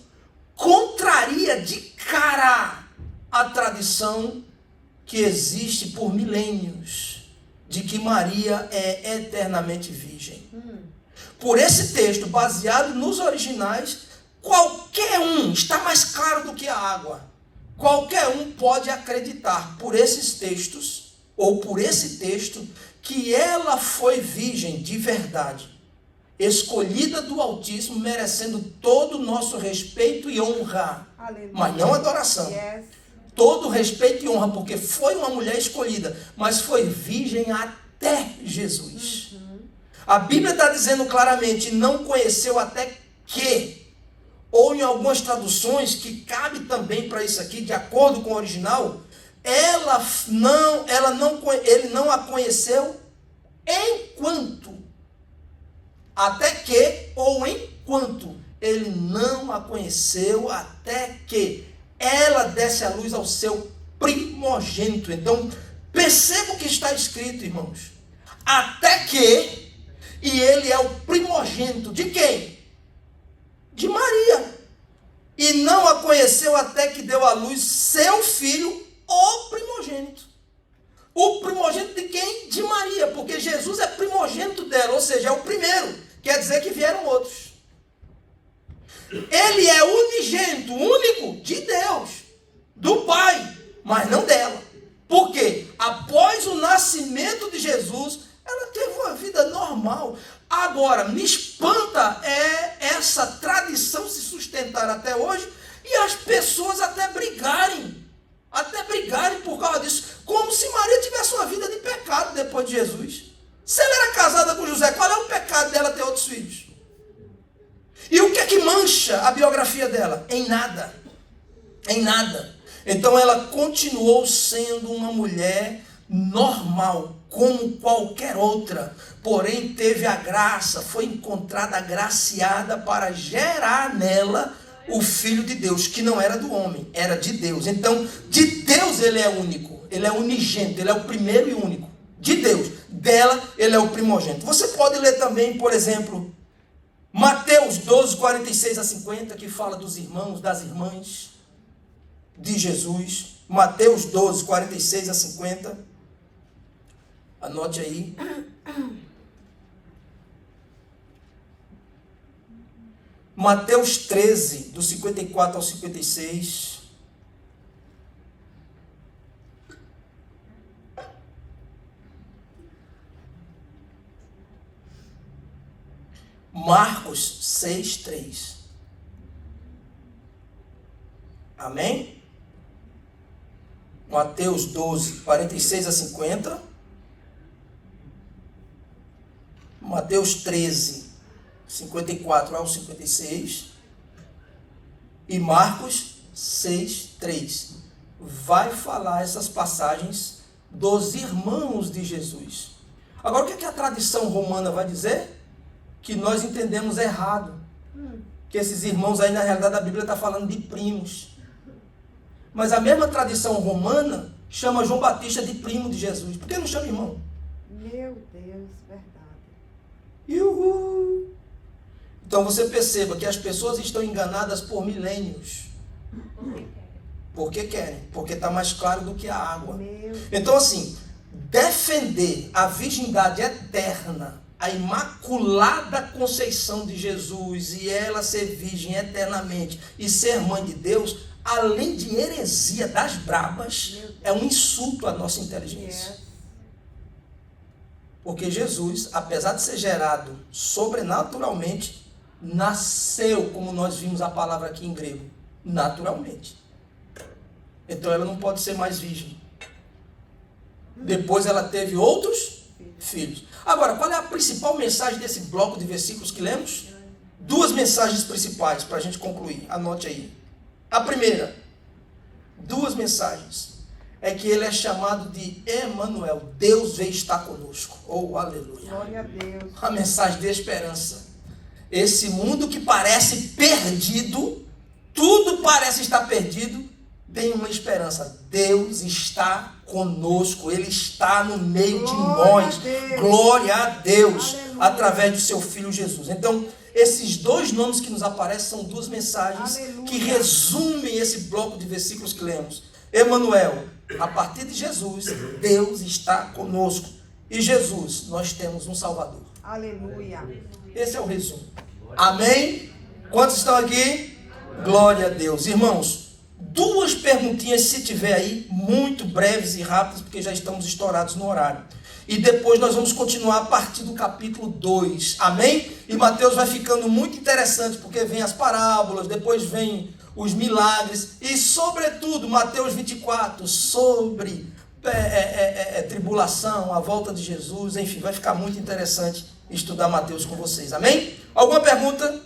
Speaker 1: contraria de cara a tradição que existe por milênios de que Maria é eternamente virgem. Por esse texto, baseado nos originais, qualquer um, está mais claro do que a água, qualquer um pode acreditar por esses textos, ou por esse texto, que ela foi virgem de verdade, escolhida do Altíssimo, merecendo todo o nosso respeito e honra,
Speaker 2: Aleluia.
Speaker 1: mas não adoração.
Speaker 2: Yes.
Speaker 1: Todo respeito e honra, porque foi uma mulher escolhida, mas foi virgem até Jesus. A Bíblia está dizendo claramente, não conheceu até que, ou em algumas traduções, que cabe também para isso aqui, de acordo com o original, ele não a conheceu enquanto, até que, ou enquanto, ele não a conheceu até que ela desse a luz ao seu primogênito. Então, perceba o que está escrito, irmãos. Até que, e ele é o primogênito de quem? De Maria. E não a conheceu até que deu à luz seu filho, o primogênito. O primogênito de quem? De Maria, porque Jesus é primogênito dela, ou seja, é o primeiro. Quer dizer que vieram outros. Ele é unigênito, único de Deus, do Pai, mas não dela. Por quê? Após o nascimento de Jesus, ela teve uma vida normal. Agora, me espanta essa tradição se sustentar até hoje e as pessoas até brigarem por causa disso, como se Maria tivesse uma vida de pecado depois de Jesus. Se ela era casada com José, qual é o pecado dela ter outros filhos? E o que é que mancha a biografia dela? Em nada. Em nada. Então ela continuou sendo uma mulher normal, como qualquer outra, porém teve a graça, foi encontrada agraciada para gerar nela o Filho de Deus, que não era do homem, era de Deus. Então, de Deus ele é único, ele é unigênito, ele é o primeiro e único. De Deus, dela ele é o primogênito. Você pode ler também, por exemplo, Mateus 12, 46 a 50, que fala dos irmãos, das irmãs de Jesus. Mateus 12, 46 a 50. Anote aí. Mateus 13, do 54 ao 56. Marcos 6, 3. Amém? Mateus 12, 46 a 50. Mateus 13, 54 ao 56. E Marcos 6, 3. Vai falar essas passagens dos irmãos de Jesus. Agora, o que a tradição romana vai dizer? Que nós entendemos errado. Que esses irmãos aí, na realidade, a Bíblia está falando de primos. Mas a mesma tradição romana chama João Batista de primo de Jesus. Por que não chama irmão?
Speaker 2: Meu Deus, verdade.
Speaker 1: Uhul. Então você perceba que as pessoas estão enganadas por milênios. Porque querem. Porque está mais claro do que a água. Então assim, defender a virgindade eterna, a imaculada conceição de Jesus e ela ser virgem eternamente e ser mãe de Deus, além de heresia das brabas, é um insulto à nossa inteligência. Porque Jesus, apesar de ser gerado sobrenaturalmente, nasceu, como nós vimos a palavra aqui em grego, naturalmente. Então ela não pode ser mais virgem. Depois ela teve outros filhos. Agora, qual é a principal mensagem desse bloco de versículos que lemos? Duas mensagens principais para a gente concluir. Anote aí. A primeira, duas mensagens. É que ele é chamado de Emanuel. Deus veio estar conosco. Oh, aleluia.
Speaker 2: Glória a Deus.
Speaker 1: A mensagem de esperança. Esse mundo que parece perdido, tudo parece estar perdido, tem uma esperança. Deus está conosco. Ele está no meio de nós. Glória a Deus. Aleluia. Através do seu Filho Jesus. Então, esses dois nomes que nos aparecem são duas mensagens que resumem esse bloco de versículos que lemos. Emanuel, a partir de Jesus, Deus está conosco. E Jesus, nós temos um Salvador.
Speaker 2: Aleluia.
Speaker 1: Esse é o resumo. Amém? Quantos estão aqui? Glória a Deus. Irmãos, duas perguntinhas, se tiver aí, muito breves e rápidas, porque já estamos estourados no horário. E depois nós vamos continuar a partir do capítulo 2. Amém? E Mateus vai ficando muito interessante, porque vem as parábolas, depois vem os milagres. E sobretudo, Mateus 24, sobre tribulação, a volta de Jesus. Enfim, vai ficar muito interessante estudar Mateus com vocês. Amém? Alguma pergunta?